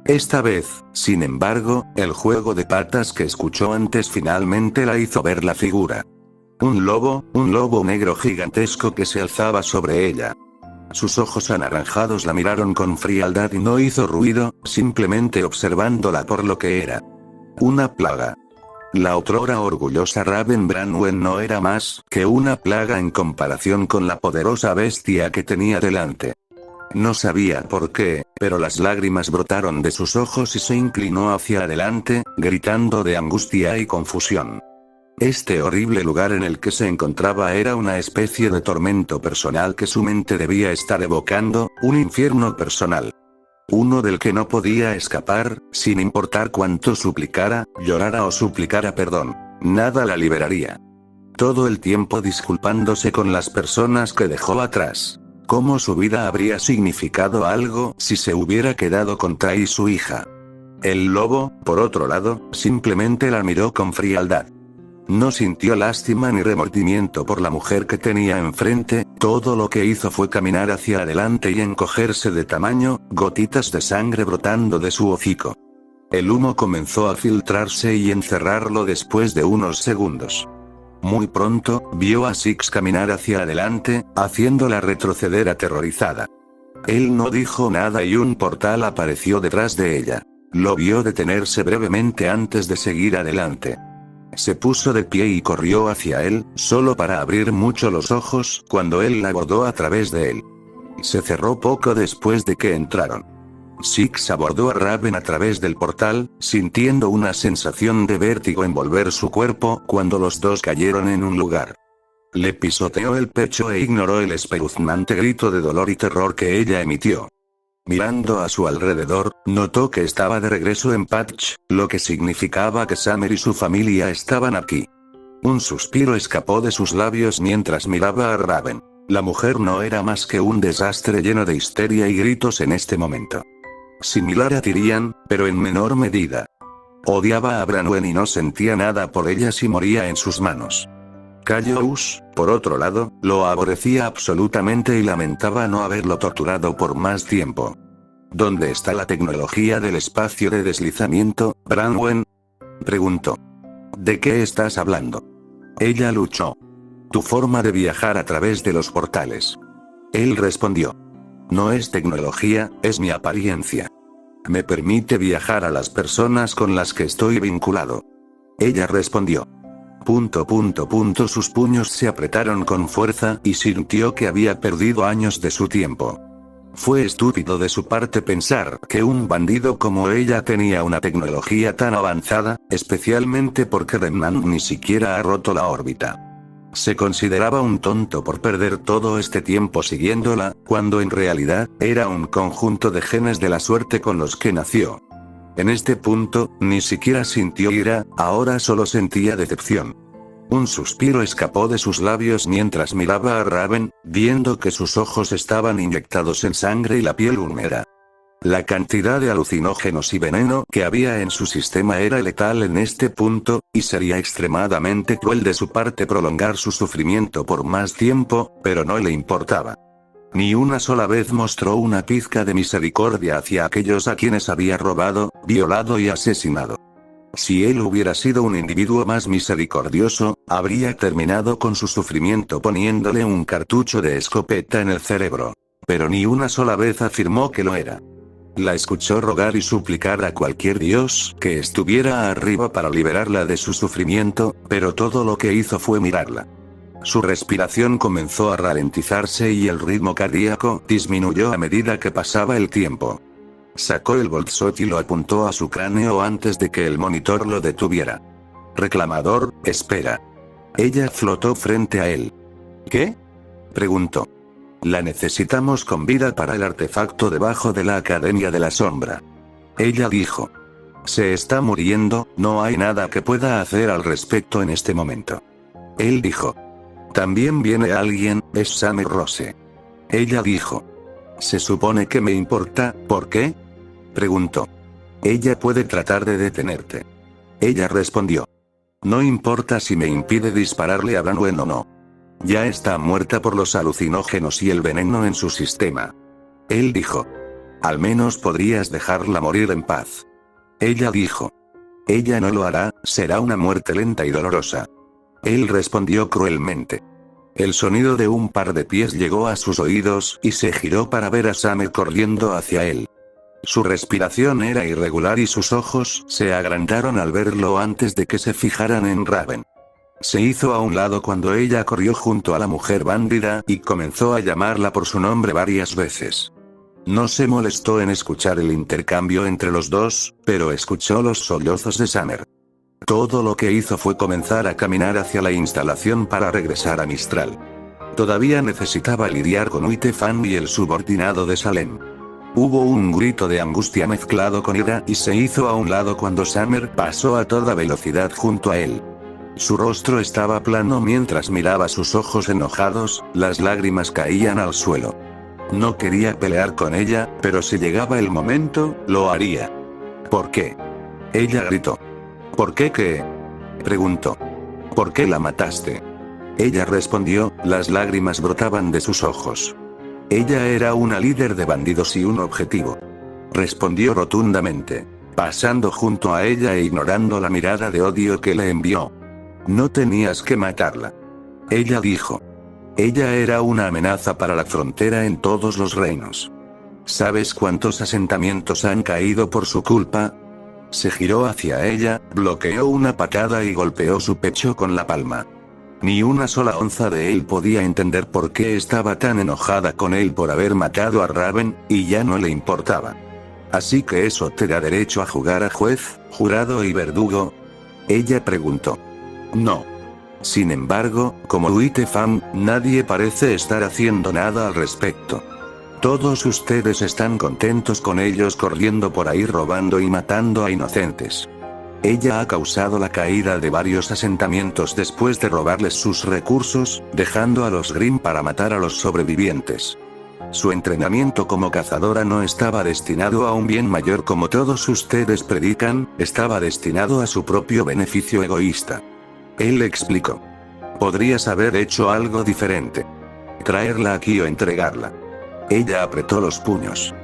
Esta vez, sin embargo, el juego de patas que escuchó antes finalmente la hizo ver la figura. Un lobo negro gigantesco que se alzaba sobre ella. Sus ojos anaranjados la miraron con frialdad y no hizo ruido, simplemente observándola por lo que era. Una plaga. La otrora orgullosa Raven Branwen no era más que una plaga en comparación con la poderosa bestia que tenía delante. No sabía por qué, pero las lágrimas brotaron de sus ojos y se inclinó hacia adelante, gritando de angustia y confusión. Este horrible lugar en el que se encontraba era una especie de tormento personal que su mente debía estar evocando, un infierno personal. Uno del que no podía escapar, sin importar cuánto suplicara, llorara o suplicara perdón. Nada la liberaría. Todo el tiempo disculpándose con las personas que dejó atrás. ¿Cómo su vida habría significado algo si se hubiera quedado con Trai y su hija? El lobo, por otro lado, simplemente la miró con frialdad. No sintió lástima ni remordimiento por la mujer que tenía enfrente, todo lo que hizo fue caminar hacia adelante y encogerse de tamaño, gotitas de sangre brotando de su hocico. El humo comenzó a filtrarse y encerrarlo después de unos segundos. Muy pronto, vio a Six caminar hacia adelante, haciéndola retroceder aterrorizada. Él no dijo nada y un portal apareció detrás de ella. Lo vio detenerse brevemente antes de seguir adelante. Se puso de pie y corrió hacia él, solo para abrir mucho los ojos cuando él la abordó a través de él. Se cerró poco después de que entraron. Six abordó a Raven a través del portal, sintiendo una sensación de vértigo envolver su cuerpo cuando los dos cayeron en un lugar. Le pisoteó el pecho e ignoró el espeluznante grito de dolor y terror que ella emitió. Mirando a su alrededor, notó que estaba de regreso en Patch, lo que significaba que Summer y su familia estaban aquí. Un suspiro escapó de sus labios mientras miraba a Raven. La mujer no era más que un desastre lleno de histeria y gritos en este momento. Similar a Tyrion, pero en menor medida. Odiaba a Branwen y no sentía nada por ella si moría en sus manos. Callous, por otro lado, lo aborrecía absolutamente y lamentaba no haberlo torturado por más tiempo. ¿Dónde está la tecnología del espacio de deslizamiento, Branwen? Preguntó. ¿De qué estás hablando? Ella luchó. Tu forma de viajar a través de los portales. Él respondió. No es tecnología, es mi apariencia. Me permite viajar a las personas con las que estoy vinculado. Ella respondió. Sus puños se apretaron con fuerza y sintió que había perdido años de su tiempo. Fue estúpido de su parte pensar que un bandido como ella tenía una tecnología tan avanzada, especialmente porque Remnant ni siquiera ha roto la órbita. Se consideraba un tonto por perder todo este tiempo siguiéndola, cuando en realidad, era un conjunto de genes de la suerte con los que nació. En este punto, ni siquiera sintió ira, ahora solo sentía decepción. Un suspiro escapó de sus labios mientras miraba a Raven, viendo que sus ojos estaban inyectados en sangre y la piel húmeda. La cantidad de alucinógenos y veneno que había en su sistema era letal en este punto, y sería extremadamente cruel de su parte prolongar su sufrimiento por más tiempo, pero no le importaba. Ni una sola vez mostró una pizca de misericordia hacia aquellos a quienes había robado, violado y asesinado. Si él hubiera sido un individuo más misericordioso, habría terminado con su sufrimiento poniéndole un cartucho de escopeta en el cerebro. Pero ni una sola vez afirmó que lo era. La escuchó rogar y suplicar a cualquier dios que estuviera arriba para liberarla de su sufrimiento, pero todo lo que hizo fue mirarla. Su respiración comenzó a ralentizarse y el ritmo cardíaco disminuyó a medida que pasaba el tiempo. Sacó el bolsot y lo apuntó a su cráneo antes de que el monitor lo detuviera. Reclamador, espera. Ella flotó frente a él. ¿Qué? Preguntó. La necesitamos con vida para el artefacto debajo de la Academia de la Sombra. Ella dijo. Se está muriendo, no hay nada que pueda hacer al respecto en este momento. Él dijo. También viene alguien, es Summer Rose. Ella dijo. Se supone que me importa, ¿por qué? Preguntó. Ella puede tratar de detenerte. Ella respondió. No importa si me impide dispararle a Branwen o no. Ya está muerta por los alucinógenos y el veneno en su sistema. Él dijo. Al menos podrías dejarla morir en paz. Ella dijo. Ella no lo hará, será una muerte lenta y dolorosa. Él respondió cruelmente. El sonido de un par de pies llegó a sus oídos y se giró para ver a Summer corriendo hacia él. Su respiración era irregular y sus ojos se agrandaron al verlo antes de que se fijaran en Raven. Se hizo a un lado cuando ella corrió junto a la mujer bandida y comenzó a llamarla por su nombre varias veces. No se molestó en escuchar el intercambio entre los dos, pero escuchó los sollozos de Summer. Todo lo que hizo fue comenzar a caminar hacia la instalación para regresar a Mistral. Todavía necesitaba lidiar con Uitefan y el subordinado de Salem. Hubo un grito de angustia mezclado con ira y se hizo a un lado cuando Summer pasó a toda velocidad junto a él. Su rostro estaba plano mientras miraba sus ojos enojados, las lágrimas caían al suelo. No quería pelear con ella, pero si llegaba el momento, lo haría. ¿Por qué? Ella gritó. ¿Por qué qué? Preguntó. ¿Por qué la mataste? Ella respondió, las lágrimas brotaban de sus ojos. Ella era una líder de bandidos y un objetivo. Respondió rotundamente, pasando junto a ella e ignorando la mirada de odio que le envió. No tenías que matarla. Ella dijo. Ella era una amenaza para la frontera en todos los reinos. ¿Sabes cuántos asentamientos han caído por su culpa? Se giró hacia ella, bloqueó una patada y golpeó su pecho con la palma. Ni una sola onza de él podía entender por qué estaba tan enojada con él por haber matado a Raven, y ya no le importaba. ¿Así que eso te da derecho a jugar a juez, jurado y verdugo? Ella preguntó. No. Sin embargo, como Uitefam, nadie parece estar haciendo nada al respecto. Todos ustedes están contentos con ellos corriendo por ahí robando y matando a inocentes. Ella ha causado la caída de varios asentamientos después de robarles sus recursos, dejando a los Grimm para matar a los sobrevivientes. Su entrenamiento como cazadora no estaba destinado a un bien mayor como todos ustedes predican, estaba destinado a su propio beneficio egoísta. Él explicó. Podrías haber hecho algo diferente. Traerla aquí o entregarla. Ella apretó los puños.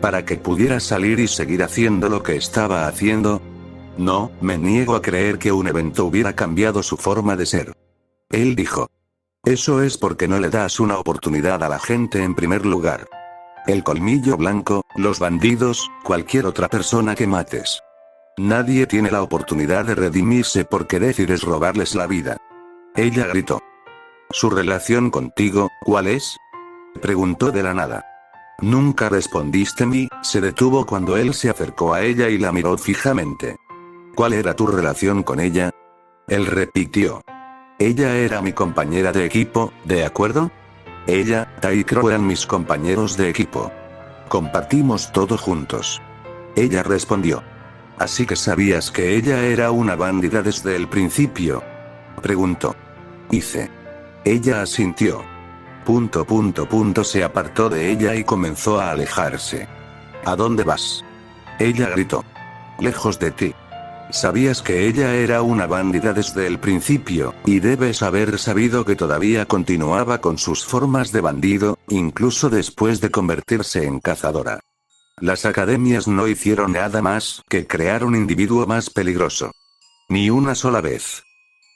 Para que pudiera salir y seguir haciendo lo que estaba haciendo. No, me niego a creer que un evento hubiera cambiado su forma de ser. Él dijo. Eso es porque no le das una oportunidad a la gente en primer lugar. El colmillo blanco, los bandidos, cualquier otra persona que mates. Nadie tiene la oportunidad de redimirse porque decides robarles la vida. Ella gritó. ¿Su relación contigo, cuál es? Preguntó de la nada. Nunca respondiste ni, se detuvo cuando él se acercó a ella y la miró fijamente. ¿Cuál era tu relación con ella? Él repitió. Ella era mi compañera de equipo, ¿de acuerdo? Ella, Tai y Crow eran mis compañeros de equipo. Compartimos todo juntos. Ella respondió. ¿Así que sabías que ella era una bandida desde el principio? Preguntó. Hice. Ella asintió. Se apartó de ella y comenzó a alejarse. ¿A dónde vas? Ella gritó. Lejos de ti. Sabías que ella era una bandida desde el principio, y debes haber sabido que todavía continuaba con sus formas de bandido, incluso después de convertirse en cazadora. Las academias no hicieron nada más que crear un individuo más peligroso. Ni una sola vez.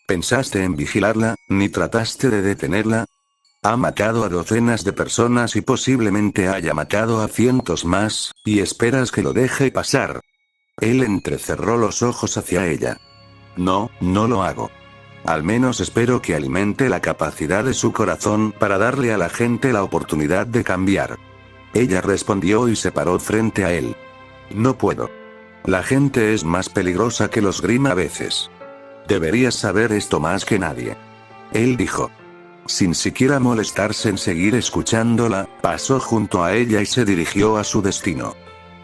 ¿Pensaste en vigilarla, ni trataste de detenerla? Ha matado a docenas de personas y posiblemente haya matado a cientos más, y esperas que lo deje pasar. Él entrecerró los ojos hacia ella. No, no lo hago. Al menos espero que alimente la capacidad de su corazón para darle a la gente la oportunidad de cambiar. Ella respondió y se paró frente a él. No puedo. La gente es más peligrosa que los Grimm a veces. Deberías saber esto más que nadie. Él dijo. Sin siquiera molestarse en seguir escuchándola, pasó junto a ella y se dirigió a su destino.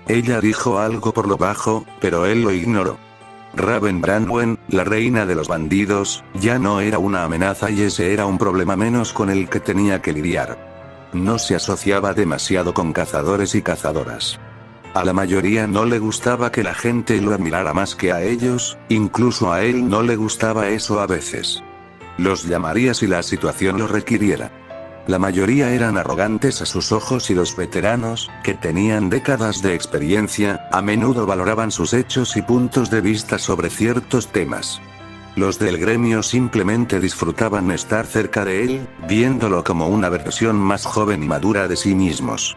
Ella dijo algo por lo bajo, pero él lo ignoró. Raven Branwen, la reina de los bandidos, ya no era una amenaza y ese era un problema menos con el que tenía que lidiar. No se asociaba demasiado con cazadores y cazadoras. A la mayoría no le gustaba que la gente lo admirara más que a ellos, incluso a él no le gustaba eso a veces. Los llamaría si la situación lo requiriera. La mayoría eran arrogantes a sus ojos y los veteranos, que tenían décadas de experiencia, a menudo valoraban sus hechos y puntos de vista sobre ciertos temas. Los del gremio simplemente disfrutaban estar cerca de él, viéndolo como una versión más joven y madura de sí mismos.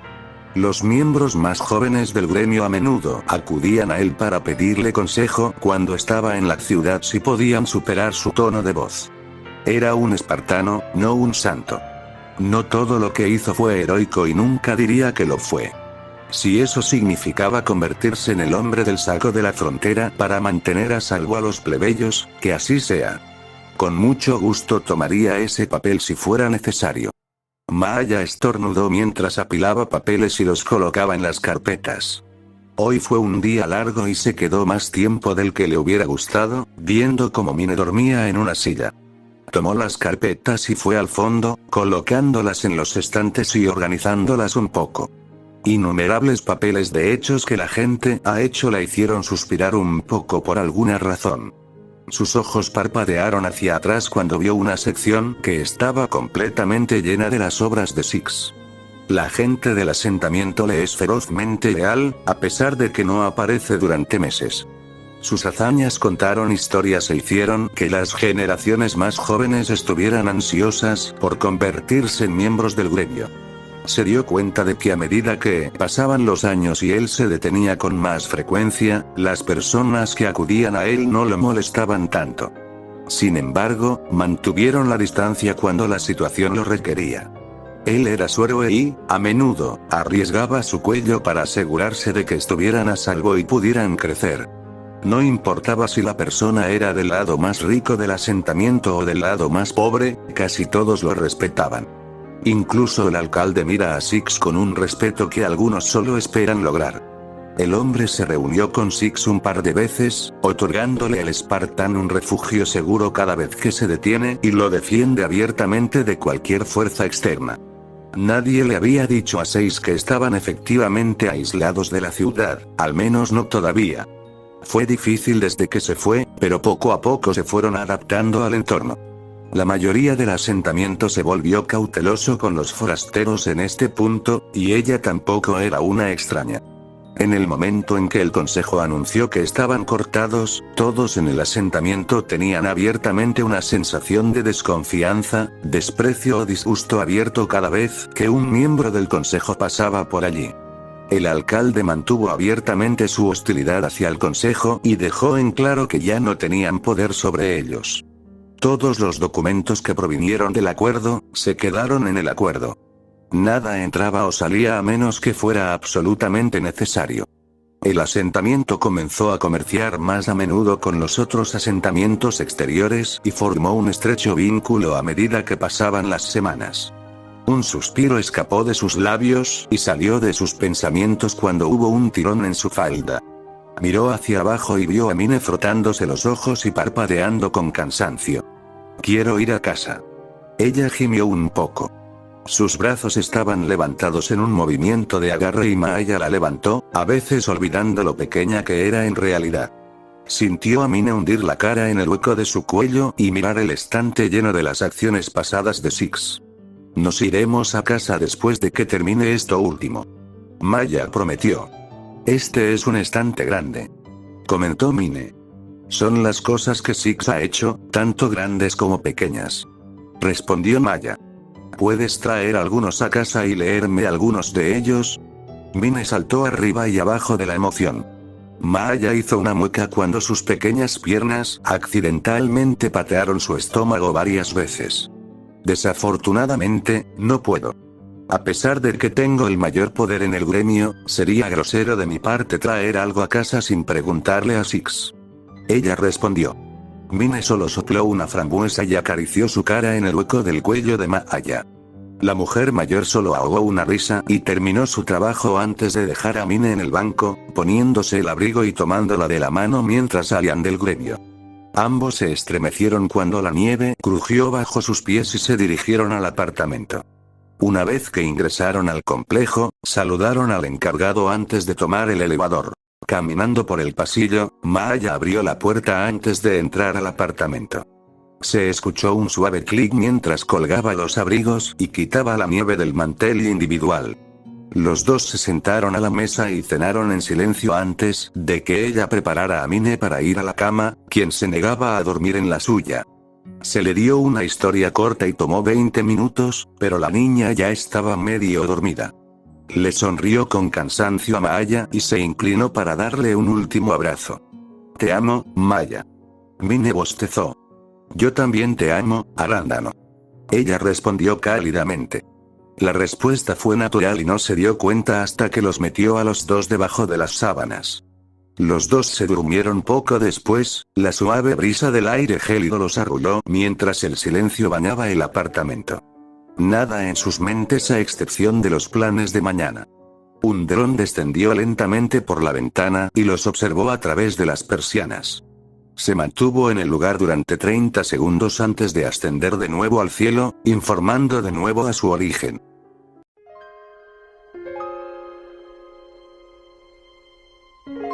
Los miembros más jóvenes del gremio a menudo acudían a él para pedirle consejo cuando estaba en la ciudad si podían superar su tono de voz. Era un espartano, no un santo. No todo lo que hizo fue heroico y nunca diría que lo fue. Si eso significaba convertirse en el hombre del saco de la frontera para mantener a salvo a los plebeyos, que así sea. Con mucho gusto tomaría ese papel si fuera necesario. Maya estornudó mientras apilaba papeles y los colocaba en las carpetas. Hoy fue un día largo y se quedó más tiempo del que le hubiera gustado, viendo cómo Mine dormía en una silla. Tomó las carpetas y fue al fondo, colocándolas en los estantes y organizándolas un poco. Innumerables papeles de hechos que la gente ha hecho la hicieron suspirar un poco por alguna razón. Sus ojos parpadearon hacia atrás cuando vio una sección que estaba completamente llena de las obras de Six. La gente del asentamiento le es ferozmente leal, a pesar de que no aparece durante meses. Sus hazañas contaron historias e hicieron que las generaciones más jóvenes estuvieran ansiosas por convertirse en miembros del gremio. Se dio cuenta de que a medida que pasaban los años y él se detenía con más frecuencia, las personas que acudían a él no lo molestaban tanto. Sin embargo, mantuvieron la distancia cuando la situación lo requería. Él era su héroe y, a menudo, arriesgaba su cuello para asegurarse de que estuvieran a salvo y pudieran crecer. No importaba si la persona era del lado más rico del asentamiento o del lado más pobre, casi todos lo respetaban. Incluso el alcalde mira a Six con un respeto que algunos solo esperan lograr. El hombre se reunió con Six un par de veces, otorgándole al Spartan un refugio seguro cada vez que se detiene y lo defiende abiertamente de cualquier fuerza externa. Nadie le había dicho a Six que estaban efectivamente aislados de la ciudad, al menos no todavía. Fue difícil desde que se fue, pero poco a poco se fueron adaptando al entorno. La mayoría del asentamiento se volvió cauteloso con los forasteros en este punto, y ella tampoco era una extraña. En el momento en que el consejo anunció que estaban cortados, todos en el asentamiento tenían abiertamente una sensación de desconfianza, desprecio o disgusto abierto cada vez que un miembro del consejo pasaba por allí. El alcalde mantuvo abiertamente su hostilidad hacia el consejo y dejó en claro que ya no tenían poder sobre ellos. Todos los documentos que provinieron del acuerdo, se quedaron en el acuerdo. Nada entraba o salía a menos que fuera absolutamente necesario. El asentamiento comenzó a comerciar más a menudo con los otros asentamientos exteriores y formó un estrecho vínculo a medida que pasaban las semanas. Un suspiro escapó de sus labios y salió de sus pensamientos cuando hubo un tirón en su falda. Miró hacia abajo y vio a Mine frotándose los ojos y parpadeando con cansancio. «Quiero ir a casa». Ella gimió un poco. Sus brazos estaban levantados en un movimiento de agarre y Maya la levantó, a veces olvidando lo pequeña que era en realidad. Sintió a Mine hundir la cara en el hueco de su cuello y mirar el estante lleno de las acciones pasadas de Six. «Nos iremos a casa después de que termine esto último». Maya prometió. «Este es un estante grande», comentó Mine. «Son las cosas que Six ha hecho, tanto grandes como pequeñas», respondió Maya. «¿Puedes traer algunos a casa y leerme algunos de ellos?» Mine saltó arriba y abajo de la emoción. Maya hizo una mueca cuando sus pequeñas piernas accidentalmente patearon su estómago varias veces. «Desafortunadamente, no puedo. A pesar de que tengo el mayor poder en el gremio, sería grosero de mi parte traer algo a casa sin preguntarle a Six». Ella respondió. Mine solo sopló una frambuesa y acarició su cara en el hueco del cuello de Maya. La mujer mayor solo ahogó una risa y terminó su trabajo antes de dejar a Mine en el banco, poniéndose el abrigo y tomándola de la mano mientras salían del gremio. Ambos se estremecieron cuando la nieve crujió bajo sus pies y se dirigieron al apartamento. Una vez que ingresaron al complejo, saludaron al encargado antes de tomar el elevador. Caminando por el pasillo, Maya abrió la puerta antes de entrar al apartamento. Se escuchó un suave clic mientras colgaba los abrigos y quitaba la nieve del mantel individual. Los dos se sentaron a la mesa y cenaron en silencio antes de que ella preparara a Mine para ir a la cama, quien se negaba a dormir en la suya. Se le dio una historia corta y tomó 20 minutos, pero la niña ya estaba medio dormida. Le sonrió con cansancio a Maya y se inclinó para darle un último abrazo. «Te amo, Maya». Mine bostezó. «Yo también te amo, arándano». Ella respondió cálidamente. La respuesta fue natural y no se dio cuenta hasta que los metió a los dos debajo de las sábanas. Los dos se durmieron poco después, la suave brisa del aire gélido los arrulló mientras el silencio bañaba el apartamento. Nada en sus mentes a excepción de los planes de mañana. Un dron descendió lentamente por la ventana y los observó a través de las persianas. Se mantuvo en el lugar durante 30 segundos antes de ascender de nuevo al cielo, informando de nuevo a su origen.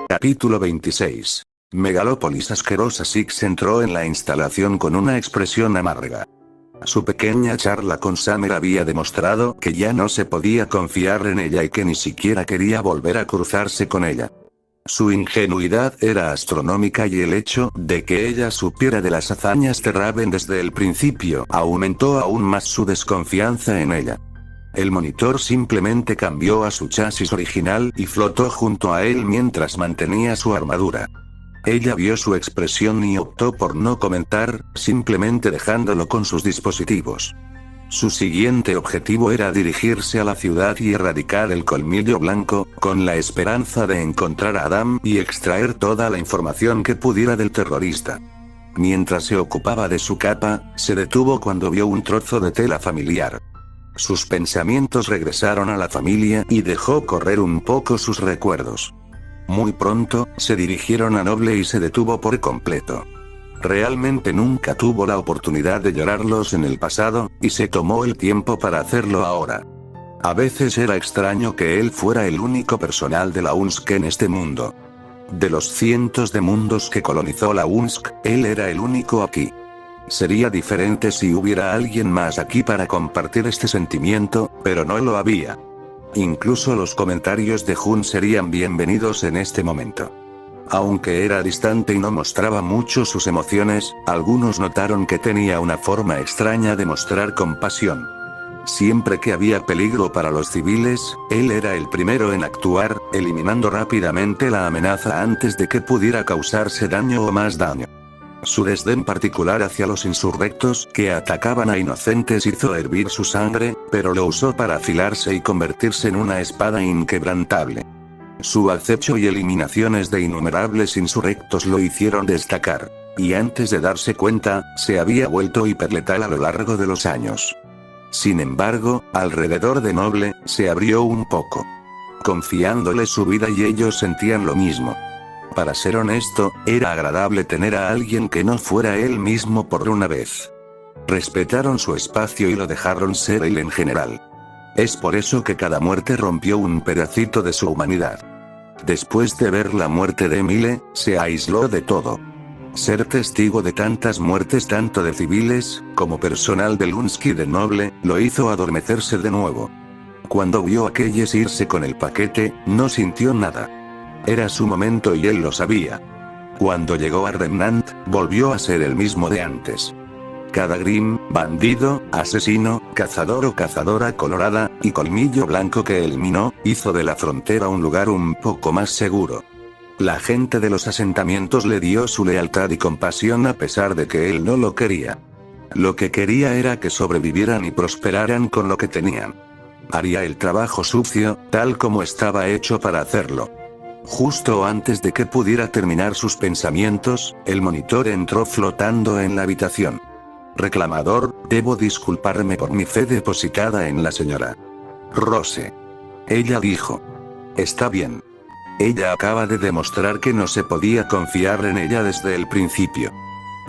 Capítulo 26. Megalópolis asquerosa. Six entró en la instalación con una expresión amarga. Su pequeña charla con Summer había demostrado que ya no se podía confiar en ella y que ni siquiera quería volver a cruzarse con ella. Su ingenuidad era astronómica y el hecho de que ella supiera de las hazañas de Raven desde el principio aumentó aún más su desconfianza en ella. El monitor simplemente cambió a su chasis original y flotó junto a él mientras mantenía su armadura. Ella vio su expresión y optó por no comentar, simplemente dejándolo con sus dispositivos. Su siguiente objetivo era dirigirse a la ciudad y erradicar el colmillo blanco, con la esperanza de encontrar a Adam y extraer toda la información que pudiera del terrorista. Mientras se ocupaba de su capa, se detuvo cuando vio un trozo de tela familiar. Sus pensamientos regresaron a la familia y dejó correr un poco sus recuerdos. Muy pronto, se dirigieron a Noble y se detuvo por completo. Realmente nunca tuvo la oportunidad de llorarlos en el pasado, y se tomó el tiempo para hacerlo ahora. A veces era extraño que él fuera el único personal de la UNSC en este mundo. De los cientos de mundos que colonizó la UNSC, él era el único aquí. Sería diferente si hubiera alguien más aquí para compartir este sentimiento, pero no lo había. Incluso los comentarios de Jun serían bienvenidos en este momento. Aunque era distante y no mostraba mucho sus emociones, algunos notaron que tenía una forma extraña de mostrar compasión. Siempre que había peligro para los civiles, él era el primero en actuar, eliminando rápidamente la amenaza antes de que pudiera causarse daño o más daño. Su desdén particular hacia los insurrectos que atacaban a inocentes hizo hervir su sangre, pero lo usó para afilarse y convertirse en una espada inquebrantable. Su acecho y eliminaciones de innumerables insurrectos lo hicieron destacar. Y antes de darse cuenta, se había vuelto hiperletal a lo largo de los años. Sin embargo, alrededor de Noble, se abrió un poco. Confiándole su vida y ellos sentían lo mismo. Para ser honesto, era agradable tener a alguien que no fuera él mismo por una vez. Respetaron su espacio y lo dejaron ser él en general. Es por eso que cada muerte rompió un pedacito de su humanidad. Después de ver la muerte de Emile, se aisló de todo. Ser testigo de tantas muertes tanto de civiles, como personal del UNSC y de Noble, lo hizo adormecerse de nuevo. Cuando vio a Keyes irse con el paquete, no sintió nada. Era su momento y él lo sabía. Cuando llegó a Remnant, volvió a ser el mismo de antes. Cada Grimm, bandido, asesino, cazador o cazadora colorada, y colmillo blanco que eliminó, hizo de la frontera un lugar un poco más seguro. La gente de los asentamientos le dio su lealtad y compasión a pesar de que él no lo quería. Lo que quería era que sobrevivieran y prosperaran con lo que tenían. Haría el trabajo sucio, tal como estaba hecho para hacerlo. Justo antes de que pudiera terminar sus pensamientos, el monitor entró flotando en la habitación. Reclamador, debo disculparme por mi fe depositada en la señora Rose. Ella dijo. Está bien. Ella acaba de demostrar que no se podía confiar en ella desde el principio.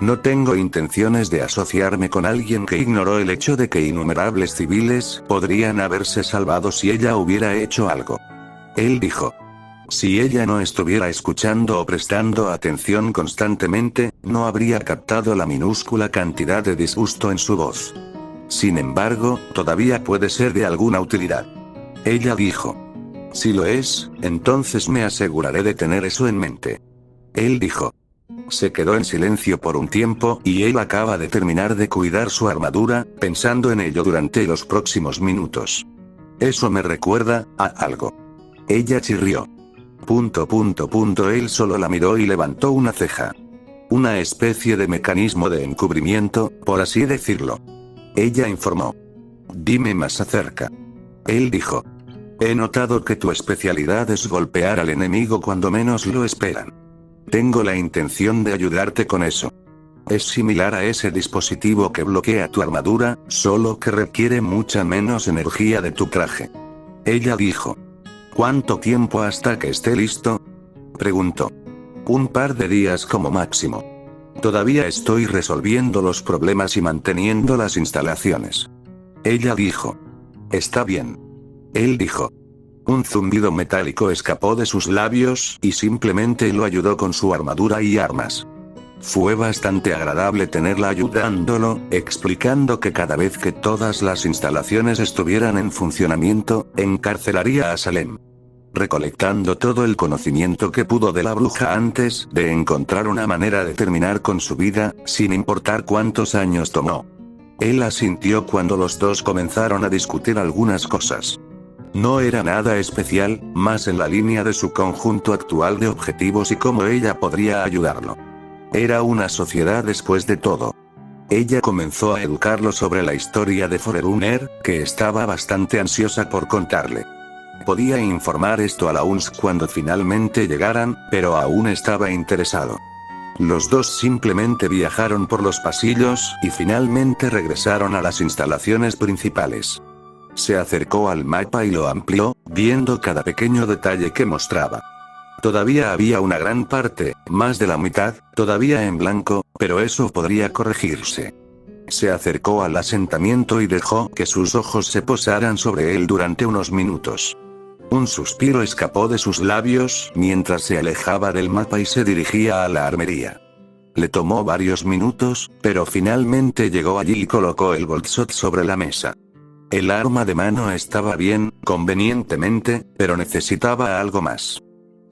No tengo intenciones de asociarme con alguien que ignoró el hecho de que innumerables civiles podrían haberse salvado si ella hubiera hecho algo. Él dijo. Si ella no estuviera escuchando o prestando atención constantemente, no habría captado la minúscula cantidad de disgusto en su voz. Sin embargo, todavía puede ser de alguna utilidad. Ella dijo. Si lo es, entonces me aseguraré de tener eso en mente. Él dijo. Se quedó en silencio por un tiempo y él acaba de terminar de cuidar su armadura, pensando en ello durante los próximos minutos. Eso me recuerda a algo. Ella chirrió. Él solo la miró y levantó una ceja. Una especie de mecanismo de encubrimiento, por así decirlo. Ella informó. Dime más acerca. Él dijo. He notado que tu especialidad es golpear al enemigo cuando menos lo esperan. Tengo la intención de ayudarte con eso. Es similar a ese dispositivo que bloquea tu armadura, solo que requiere mucha menos energía de tu traje. Ella dijo. ¿Cuánto tiempo hasta que esté listo? Preguntó. Un par de días como máximo. Todavía estoy resolviendo los problemas y manteniendo las instalaciones. Ella dijo. Está bien. Él dijo. Un zumbido metálico escapó de sus labios y simplemente lo ayudó con su armadura y armas. Fue bastante agradable tenerla ayudándolo, explicando que cada vez que todas las instalaciones estuvieran en funcionamiento, encarcelaría a Salem. Recolectando todo el conocimiento que pudo de la bruja antes de encontrar una manera de terminar con su vida, sin importar cuántos años tomó. Él asintió cuando los dos comenzaron a discutir algunas cosas. No era nada especial, más en la línea de su conjunto actual de objetivos y cómo ella podría ayudarlo. Era una sociedad después de todo. Ella comenzó a educarlo sobre la historia de Forerunner, que estaba bastante ansiosa por contarle. Podía informar esto a la UNS cuando finalmente llegaran, pero aún estaba interesado. Los dos simplemente viajaron por los pasillos y finalmente regresaron a las instalaciones principales. Se acercó al mapa y lo amplió, viendo cada pequeño detalle que mostraba. Todavía había una gran parte, más de la mitad, todavía en blanco, pero eso podría corregirse. Se acercó al asentamiento y dejó que sus ojos se posaran sobre él durante unos minutos. Un suspiro escapó de sus labios mientras se alejaba del mapa y se dirigía a la armería. Le tomó varios minutos, pero finalmente llegó allí y colocó el bolshot sobre la mesa. El arma de mano estaba bien, convenientemente, pero necesitaba algo más.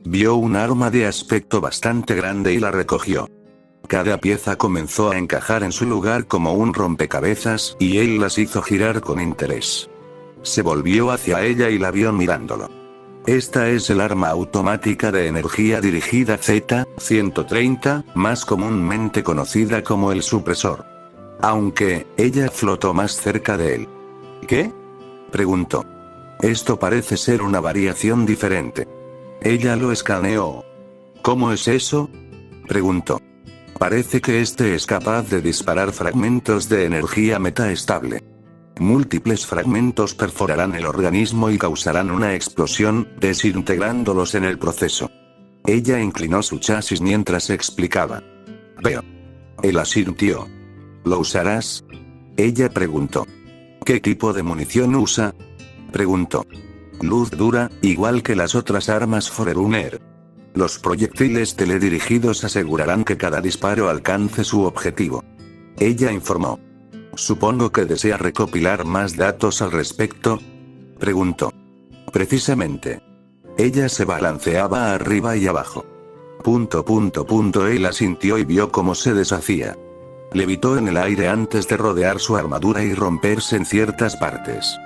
Vio un arma de aspecto bastante grande y la recogió. Cada pieza comenzó a encajar en su lugar como un rompecabezas, y él las hizo girar con interés. Se volvió hacia ella y la vio mirándolo. Esta es el arma automática de energía dirigida Z-130, más comúnmente conocida como el supresor. Aunque, ella flotó más cerca de él. ¿Qué? Preguntó. Esto parece ser una variación diferente. Ella lo escaneó. ¿Cómo es eso? Preguntó. Parece que este es capaz de disparar fragmentos de energía metaestable. Múltiples fragmentos perforarán el organismo y causarán una explosión, desintegrándolos en el proceso. Ella inclinó su chasis mientras explicaba. Veo. Él asintió. ¿Lo usarás? Ella preguntó. ¿Qué tipo de munición usa? Preguntó. Luz dura, igual que las otras armas Forerunner. Los proyectiles teledirigidos asegurarán que cada disparo alcance su objetivo. Ella informó. Supongo que desea recopilar más datos al respecto. Preguntó. Precisamente. Ella se balanceaba arriba y abajo. Él asintió y vio cómo se deshacía. Levitó en el aire antes de rodear su armadura y romperse en ciertas partes.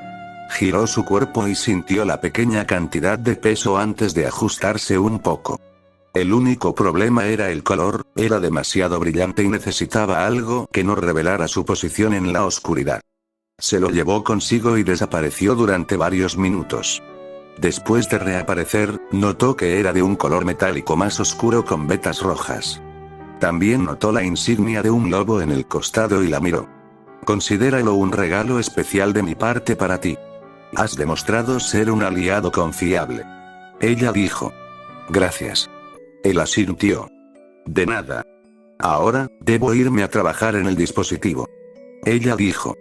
Giró su cuerpo y sintió la pequeña cantidad de peso antes de ajustarse un poco. El único problema era el color, era demasiado brillante y necesitaba algo que no revelara su posición en la oscuridad. Se lo llevó consigo y desapareció durante varios minutos. Después de reaparecer, notó que era de un color metálico más oscuro con vetas rojas. También notó la insignia de un lobo en el costado y la miró. Considéralo un regalo especial de mi parte para ti. Has demostrado ser un aliado confiable. Ella dijo. Gracias. Él asintió. De nada. Ahora, debo irme a trabajar en el dispositivo. Ella dijo.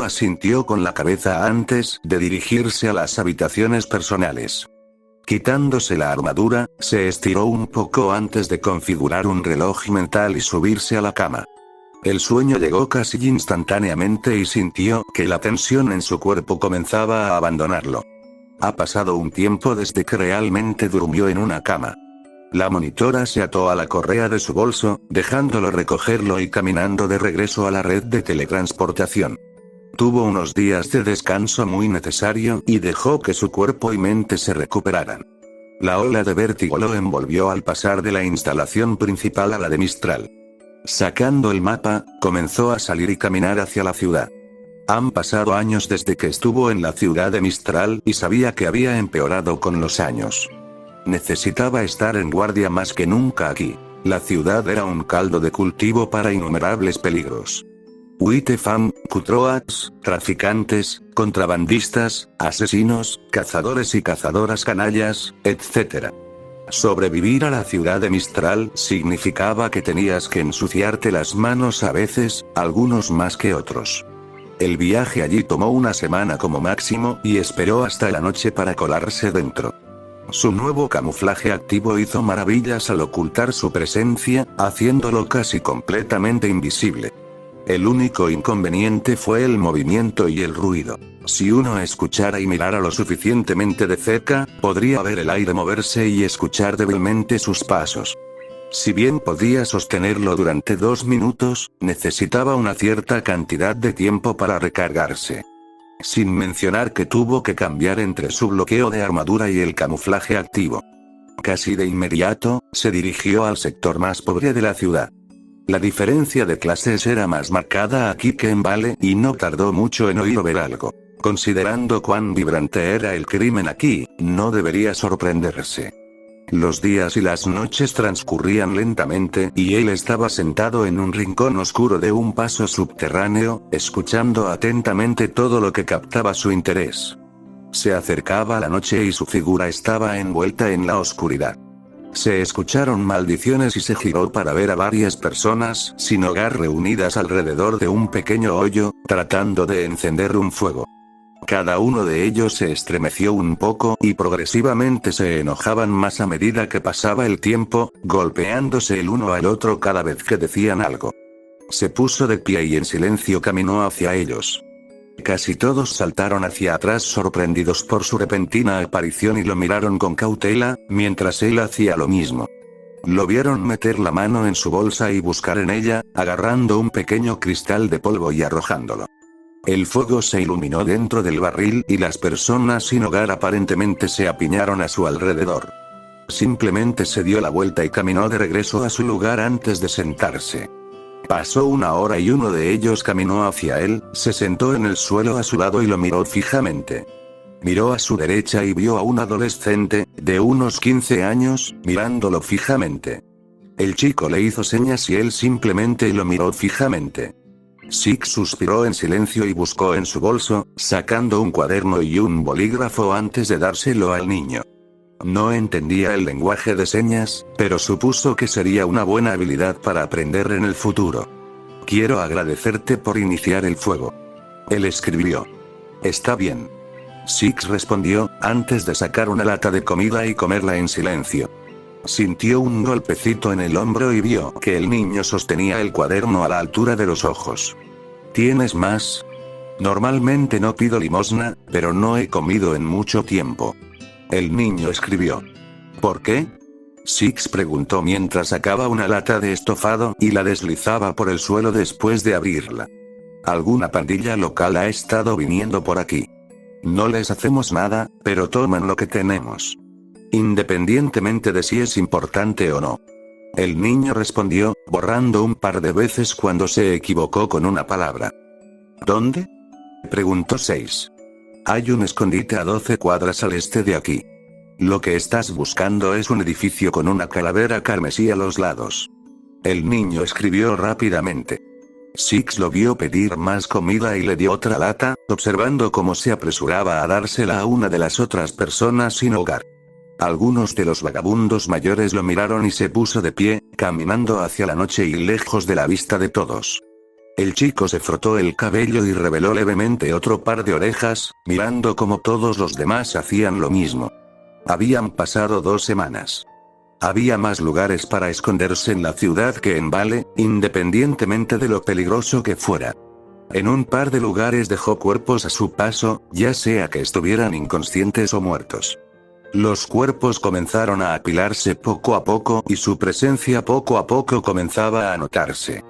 Asintió con la cabeza antes de dirigirse a las habitaciones personales. Quitándose la armadura, se estiró un poco antes de configurar un reloj mental y subirse a la cama. El sueño llegó casi instantáneamente y sintió que la tensión en su cuerpo comenzaba a abandonarlo. Ha pasado un tiempo desde que realmente durmió en una cama. La monitora se ató a la correa de su bolso, dejándolo recogerlo y caminando de regreso a la red de teletransportación. Tuvo unos días de descanso muy necesario y dejó que su cuerpo y mente se recuperaran. La ola de vértigo lo envolvió al pasar de la instalación principal a la de Mistral. Sacando el mapa, comenzó a salir y caminar hacia la ciudad. Han pasado años desde que estuvo en la ciudad de Mistral y sabía que había empeorado con los años. Necesitaba estar en guardia más que nunca aquí. La ciudad era un caldo de cultivo para innumerables peligros. Uitefam, Cutroats, traficantes, contrabandistas, asesinos, cazadores y cazadoras canallas, etc. Sobrevivir a la ciudad de Mistral significaba que tenías que ensuciarte las manos a veces, algunos más que otros. El viaje allí tomó una semana como máximo y esperó hasta la noche para colarse dentro. Su nuevo camuflaje activo hizo maravillas al ocultar su presencia, haciéndolo casi completamente invisible. El único inconveniente fue el movimiento y el ruido. Si uno escuchara y mirara lo suficientemente de cerca, podría ver el aire moverse y escuchar débilmente sus pasos. Si bien podía sostenerlo durante 2 minutos, necesitaba una cierta cantidad de tiempo para recargarse. Sin mencionar que tuvo que cambiar entre su bloqueo de armadura y el camuflaje activo. Casi de inmediato, se dirigió al sector más pobre de la ciudad. La diferencia de clases era más marcada aquí que en Vale y no tardó mucho en oír o ver algo. Considerando cuán vibrante era el crimen aquí, no debería sorprenderse. Los días y las noches transcurrían lentamente y él estaba sentado en un rincón oscuro de un paso subterráneo, escuchando atentamente todo lo que captaba su interés. Se acercaba la noche y su figura estaba envuelta en la oscuridad. Se escucharon maldiciones y se giró para ver a varias personas sin hogar reunidas alrededor de un pequeño hoyo, tratando de encender un fuego. Cada uno de ellos se estremeció un poco y progresivamente se enojaban más a medida que pasaba el tiempo, golpeándose el uno al otro cada vez que decían algo. Se puso de pie y en silencio caminó hacia ellos. Casi todos saltaron hacia atrás sorprendidos por su repentina aparición y lo miraron con cautela, mientras él hacía lo mismo. Lo vieron meter la mano en su bolsa y buscar en ella, agarrando un pequeño cristal de polvo y arrojándolo. El fuego se iluminó dentro del barril y las personas sin hogar aparentemente se apiñaron a su alrededor. Simplemente se dio la vuelta y caminó de regreso a su lugar antes de sentarse. Pasó 1 hora y uno de ellos caminó hacia él, se sentó en el suelo a su lado y lo miró fijamente. Miró a su derecha y vio a un adolescente, de unos 15 años, mirándolo fijamente. El chico le hizo señas y él simplemente lo miró fijamente. Six suspiró en silencio y buscó en su bolso, sacando un cuaderno y un bolígrafo antes de dárselo al niño. No entendía el lenguaje de señas, pero supuso que sería una buena habilidad para aprender en el futuro. Quiero agradecerte por iniciar el fuego. Él escribió. Está bien. Six respondió, antes de sacar una lata de comida y comerla en silencio. Sintió un golpecito en el hombro y vio que el niño sostenía el cuaderno a la altura de los ojos. ¿Tienes más? Normalmente no pido limosna, pero no he comido en mucho tiempo. El niño escribió. ¿Por qué? Six preguntó mientras sacaba una lata de estofado y la deslizaba por el suelo después de abrirla. Alguna pandilla local ha estado viniendo por aquí. No les hacemos nada, pero toman lo que tenemos. Independientemente de si es importante o no. El niño respondió, borrando un par de veces cuando se equivocó con una palabra. ¿Dónde? Preguntó 6. Hay un escondite a 12 cuadras al este de aquí. Lo que estás buscando es un edificio con una calavera carmesí a los lados. El niño escribió rápidamente. Six lo vio pedir más comida y le dio otra lata, observando cómo se apresuraba a dársela a una de las otras personas sin hogar. Algunos de los vagabundos mayores lo miraron y se puso de pie, caminando hacia la noche y lejos de la vista de todos. El chico se frotó el cabello y reveló levemente otro par de orejas, mirando como todos los demás hacían lo mismo. Habían pasado 2 semanas. Había más lugares para esconderse en la ciudad que en Vale, independientemente de lo peligroso que fuera. En un par de lugares dejó cuerpos a su paso, ya sea que estuvieran inconscientes o muertos. Los cuerpos comenzaron a apilarse poco a poco y su presencia poco a poco comenzaba a notarse.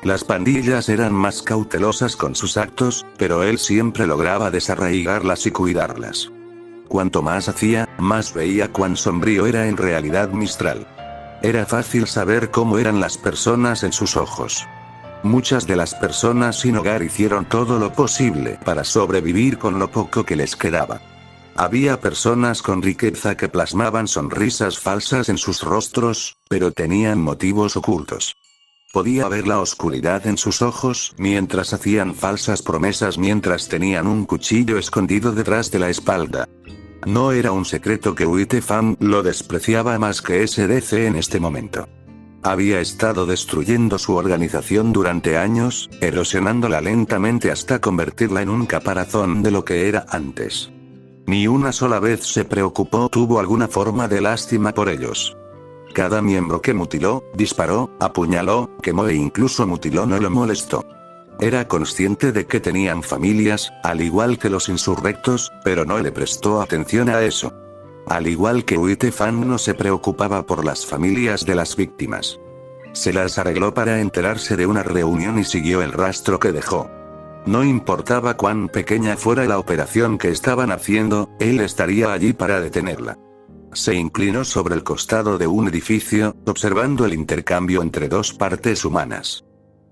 Las pandillas eran más cautelosas con sus actos, pero él siempre lograba desarraigarlas y cuidarlas. Cuanto más hacía, más veía cuán sombrío era en realidad Mistral. Era fácil saber cómo eran las personas en sus ojos. Muchas de las personas sin hogar hicieron todo lo posible para sobrevivir con lo poco que les quedaba. Había personas con riqueza que plasmaban sonrisas falsas en sus rostros, pero tenían motivos ocultos. Podía ver la oscuridad en sus ojos mientras hacían falsas promesas mientras tenían un cuchillo escondido detrás de la espalda. No era un secreto que Uitefam lo despreciaba más que SDC en este momento. Había estado destruyendo su organización durante años, erosionándola lentamente hasta convertirla en un caparazón de lo que era antes. Ni una sola vez se preocupó o tuvo alguna forma de lástima por ellos. Cada miembro que mutiló, disparó, apuñaló, quemó e incluso mutiló no lo molestó. Era consciente de que tenían familias, al igual que los insurrectos, pero no le prestó atención a eso. Al igual que White Fang no se preocupaba por las familias de las víctimas. Se las arregló para enterarse de una reunión y siguió el rastro que dejó. No importaba cuán pequeña fuera la operación que estaban haciendo, él estaría allí para detenerla. Se inclinó sobre el costado de un edificio, observando el intercambio entre dos partes humanas.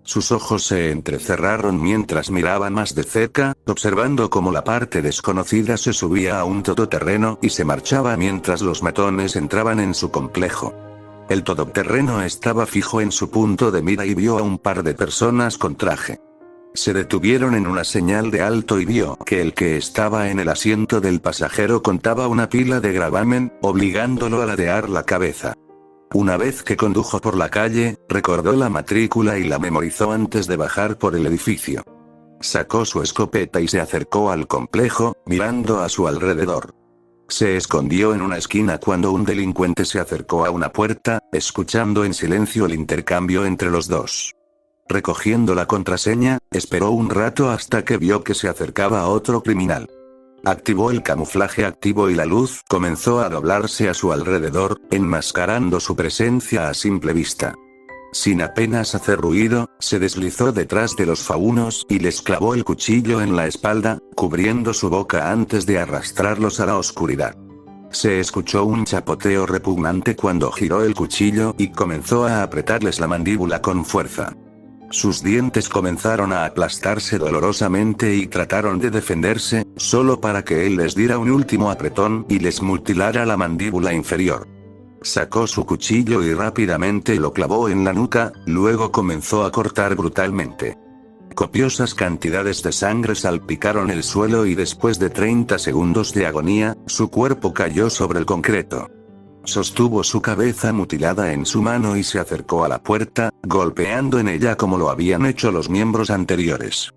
Sus ojos se entrecerraron mientras miraba más de cerca, observando cómo la parte desconocida se subía a un todoterreno y se marchaba mientras los matones entraban en su complejo. El todoterreno estaba fijo en su punto de mira y vio a un par de personas con traje. Se detuvieron en una señal de alto y vio que el que estaba en el asiento del pasajero contaba una pila de gravamen, obligándolo a ladear la cabeza. Una vez que condujo por la calle, recordó la matrícula y la memorizó antes de bajar por el edificio. Sacó su escopeta y se acercó al complejo, mirando a su alrededor. Se escondió en una esquina cuando un delincuente se acercó a una puerta, escuchando en silencio el intercambio entre los dos. Recogiendo la contraseña, esperó un rato hasta que vio que se acercaba a otro criminal. Activó el camuflaje activo y la luz comenzó a doblarse a su alrededor, enmascarando su presencia a simple vista. Sin apenas hacer ruido, se deslizó detrás de los faunos y les clavó el cuchillo en la espalda, cubriendo su boca antes de arrastrarlos a la oscuridad. Se escuchó un chapoteo repugnante cuando giró el cuchillo y comenzó a apretarles la mandíbula con fuerza. Sus dientes comenzaron a aplastarse dolorosamente y trataron de defenderse, solo para que él les diera un último apretón y les mutilara la mandíbula inferior. Sacó su cuchillo y rápidamente lo clavó en la nuca, luego comenzó a cortar brutalmente. Copiosas cantidades de sangre salpicaron el suelo y después de 30 segundos de agonía, su cuerpo cayó sobre el concreto. Sostuvo su cabeza mutilada en su mano y se acercó a la puerta, golpeando en ella como lo habían hecho los miembros anteriores.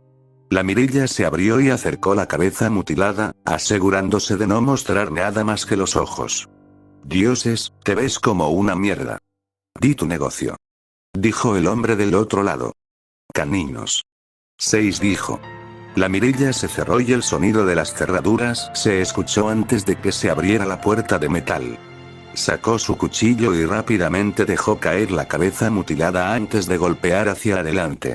La mirilla se abrió y acercó la cabeza mutilada, asegurándose de no mostrar nada más que los ojos. «Dioses, te ves como una mierda. Di tu negocio», dijo el hombre del otro lado. «Caninos». 6 dijo. La mirilla se cerró y el sonido de las cerraduras se escuchó antes de que se abriera la puerta de metal. Sacó su cuchillo y rápidamente dejó caer la cabeza mutilada antes de golpear hacia adelante.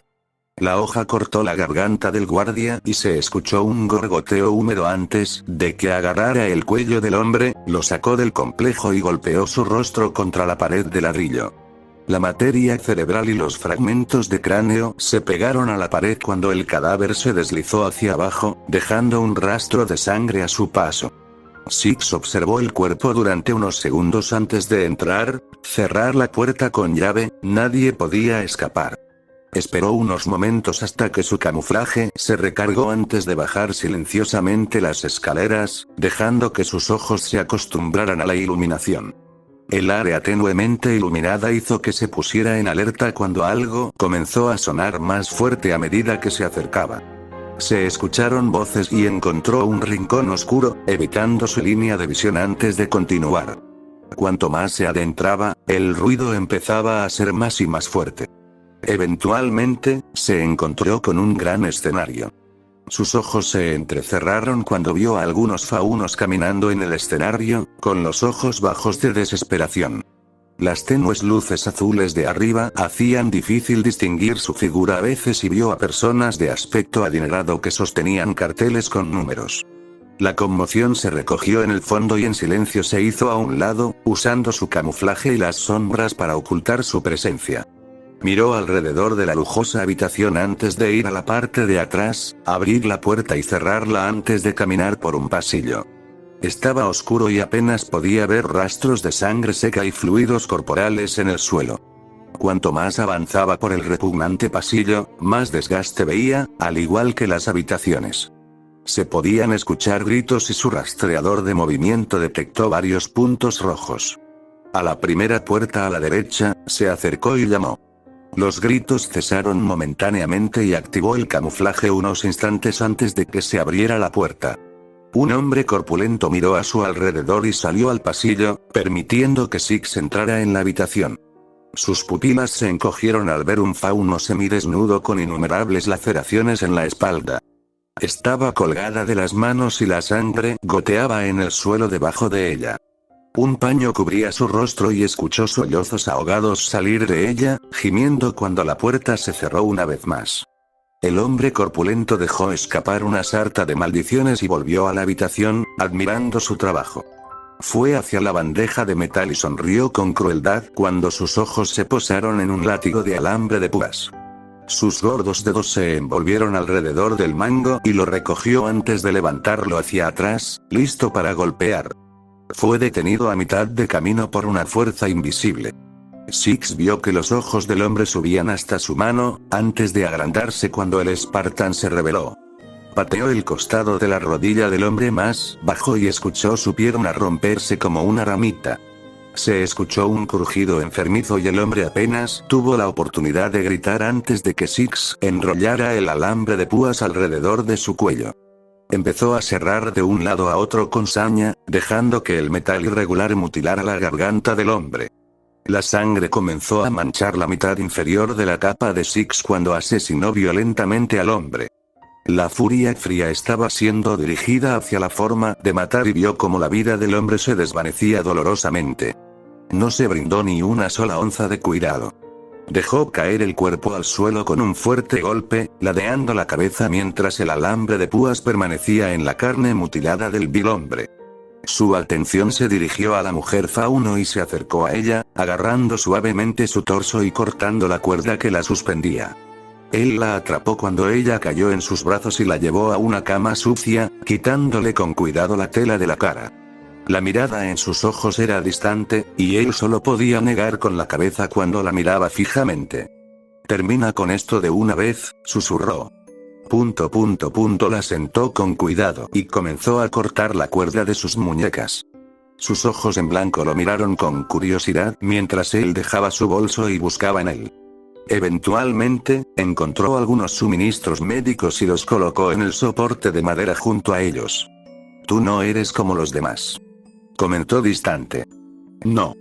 La hoja cortó la garganta del guardia y se escuchó un gorgoteo húmedo antes de que agarrara el cuello del hombre, lo sacó del complejo y golpeó su rostro contra la pared de ladrillo. La materia cerebral y los fragmentos de cráneo se pegaron a la pared cuando el cadáver se deslizó hacia abajo, dejando un rastro de sangre a su paso. Six observó el cuerpo durante unos segundos antes de entrar, cerrar la puerta con llave, nadie podía escapar. Esperó unos momentos hasta que su camuflaje se recargó antes de bajar silenciosamente las escaleras, dejando que sus ojos se acostumbraran a la iluminación. El área tenuemente iluminada hizo que se pusiera en alerta cuando algo comenzó a sonar más fuerte a medida que se acercaba. Se escucharon voces y encontró un rincón oscuro, evitando su línea de visión antes de continuar. Cuanto más se adentraba, el ruido empezaba a ser más y más fuerte. Eventualmente, se encontró con un gran escenario. Sus ojos se entrecerraron cuando vio a algunos faunos caminando en el escenario, con los ojos bajos de desesperación. Las tenues luces azules de arriba hacían difícil distinguir su figura a veces y vio a personas de aspecto adinerado que sostenían carteles con números. La conmoción se recogió en el fondo y en silencio se hizo a un lado, usando su camuflaje y las sombras para ocultar su presencia. Miró alrededor de la lujosa habitación antes de ir a la parte de atrás, abrir la puerta y cerrarla antes de caminar por un pasillo. Estaba oscuro y apenas podía ver rastros de sangre seca y fluidos corporales en el suelo. Cuanto más avanzaba por el repugnante pasillo, más desgaste veía, al igual que las habitaciones. Se podían escuchar gritos y su rastreador de movimiento detectó varios puntos rojos. A la primera puerta a la derecha, se acercó y llamó. Los gritos cesaron momentáneamente y activó el camuflaje unos instantes antes de que se abriera la puerta. Un hombre corpulento miró a su alrededor y salió al pasillo, permitiendo que Six entrara en la habitación. Sus pupilas se encogieron al ver un fauno semidesnudo con innumerables laceraciones en la espalda. Estaba colgada de las manos y la sangre goteaba en el suelo debajo de ella. Un paño cubría su rostro y escuchó sollozos ahogados salir de ella, gimiendo cuando la puerta se cerró una vez más. El hombre corpulento dejó escapar una sarta de maldiciones y volvió a la habitación, admirando su trabajo. Fue hacia la bandeja de metal y sonrió con crueldad cuando sus ojos se posaron en un látigo de alambre de púas. Sus gordos dedos se envolvieron alrededor del mango y lo recogió antes de levantarlo hacia atrás, listo para golpear. Fue detenido a mitad de camino por una fuerza invisible. Six vio que los ojos del hombre subían hasta su mano, antes de agrandarse cuando el Spartan se rebeló. Pateó el costado de la rodilla del hombre más bajo y escuchó su pierna romperse como una ramita. Se escuchó un crujido enfermizo y el hombre apenas tuvo la oportunidad de gritar antes de que Six enrollara el alambre de púas alrededor de su cuello. Empezó a serrar de un lado a otro con saña, dejando que el metal irregular mutilara la garganta del hombre. La sangre comenzó a manchar la mitad inferior de la capa de Six cuando asesinó violentamente al hombre. La furia fría estaba siendo dirigida hacia la forma de matar y vio cómo la vida del hombre se desvanecía dolorosamente. No se brindó ni una sola onza de cuidado. Dejó caer el cuerpo al suelo con un fuerte golpe, ladeando la cabeza mientras el alambre de púas permanecía en la carne mutilada del vil hombre. Su atención se dirigió a la mujer fauno y se acercó a ella, agarrando suavemente su torso y cortando la cuerda que la suspendía. Él la atrapó cuando ella cayó en sus brazos y la llevó a una cama sucia, quitándole con cuidado la tela de la cara. La mirada en sus ojos era distante, y él solo podía negar con la cabeza cuando la miraba fijamente. «Termina con esto de una vez», susurró. La sentó con cuidado y comenzó a cortar la cuerda de sus muñecas. Sus ojos en blanco lo miraron con curiosidad mientras él dejaba su bolso y buscaba en él. Eventualmente, encontró algunos suministros médicos y los colocó en el soporte de madera junto a ellos. «Tú no eres como los demás», comentó distante. «No»,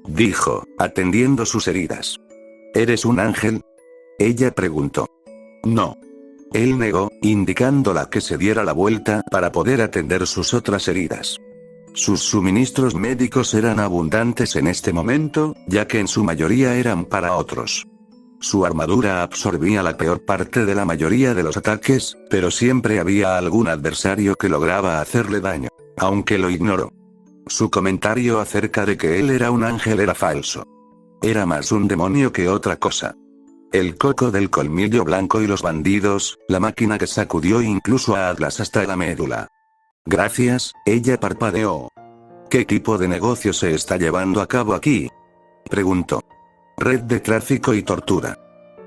dijo, atendiendo sus heridas. «¿Eres un ángel?», ella preguntó. «No». Él negó, indicándola que se diera la vuelta para poder atender sus otras heridas. Sus suministros médicos eran abundantes en este momento, ya que en su mayoría eran para otros. Su armadura absorbía la peor parte de la mayoría de los ataques, pero siempre había algún adversario que lograba hacerle daño, aunque lo ignoró. Su comentario acerca de que él era un ángel era falso. Era más un demonio que otra cosa. El coco del colmillo blanco y los bandidos, la máquina que sacudió incluso a Atlas hasta la médula. «Gracias», ella parpadeó. «¿Qué tipo de negocio se está llevando a cabo aquí?», preguntó. «Red de tráfico y tortura.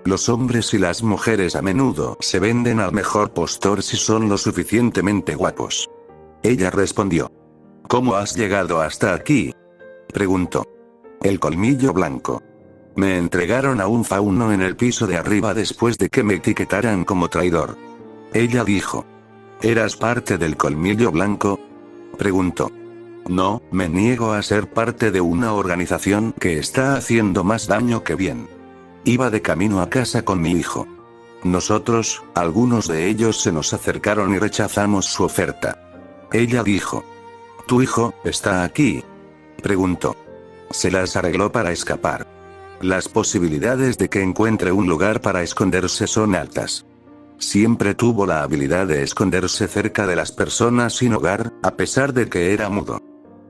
Los hombres y las mujeres a menudo se venden al mejor postor si son lo suficientemente guapos». Ella respondió. «¿Cómo has llegado hasta aquí?», preguntó. El colmillo blanco. «Me entregaron a un fauno en el piso de arriba después de que me etiquetaran como traidor». Ella dijo. «¿Eras parte del colmillo blanco?», preguntó. «No, me niego a ser parte de una organización que está haciendo más daño que bien. Iba de camino a casa con mi hijo. Nosotros, algunos de ellos se nos acercaron y rechazamos su oferta». Ella dijo. «¿Tu hijo está aquí?», preguntó. «Se las arregló para escapar. Las posibilidades de que encuentre un lugar para esconderse son altas. Siempre tuvo la habilidad de esconderse cerca de las personas sin hogar, a pesar de que era mudo».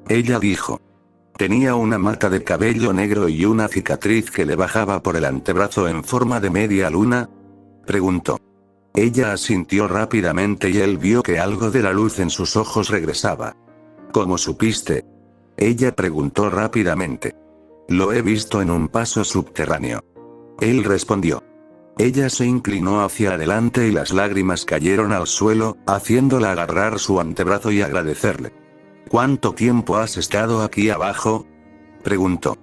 Ella dijo. Tenía una mata de cabello negro y una cicatriz que le bajaba por el antebrazo en forma de media luna, preguntó. Ella asintió rápidamente y él vio que algo de la luz en sus ojos regresaba. «¿Cómo supiste?», ella preguntó rápidamente. «Lo he visto en un paso subterráneo». Él respondió. Ella se inclinó hacia adelante y las lágrimas cayeron al suelo, haciéndola agarrar su antebrazo y agradecerle. «¿Cuánto tiempo has estado aquí abajo?», preguntó.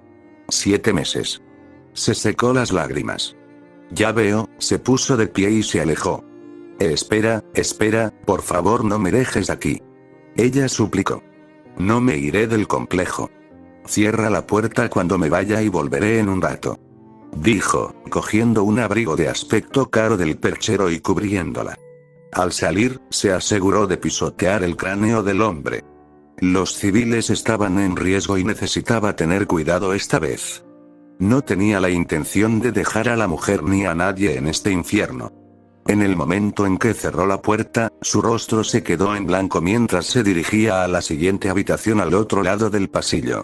7 meses. Se secó las lágrimas. «Ya veo», se puso de pie y se alejó. Espera, por favor no me dejes aquí». Ella suplicó. «No me iré del complejo. Cierra la puerta cuando me vaya y volveré en un rato», dijo, cogiendo un abrigo de aspecto caro del perchero y cubriéndola. Al salir, se aseguró de pisotear el cráneo del hombre. Los civiles estaban en riesgo y necesitaba tener cuidado esta vez. No tenía la intención de dejar a la mujer ni a nadie en este infierno. En el momento en que cerró la puerta, su rostro se quedó en blanco mientras se dirigía a la siguiente habitación al otro lado del pasillo.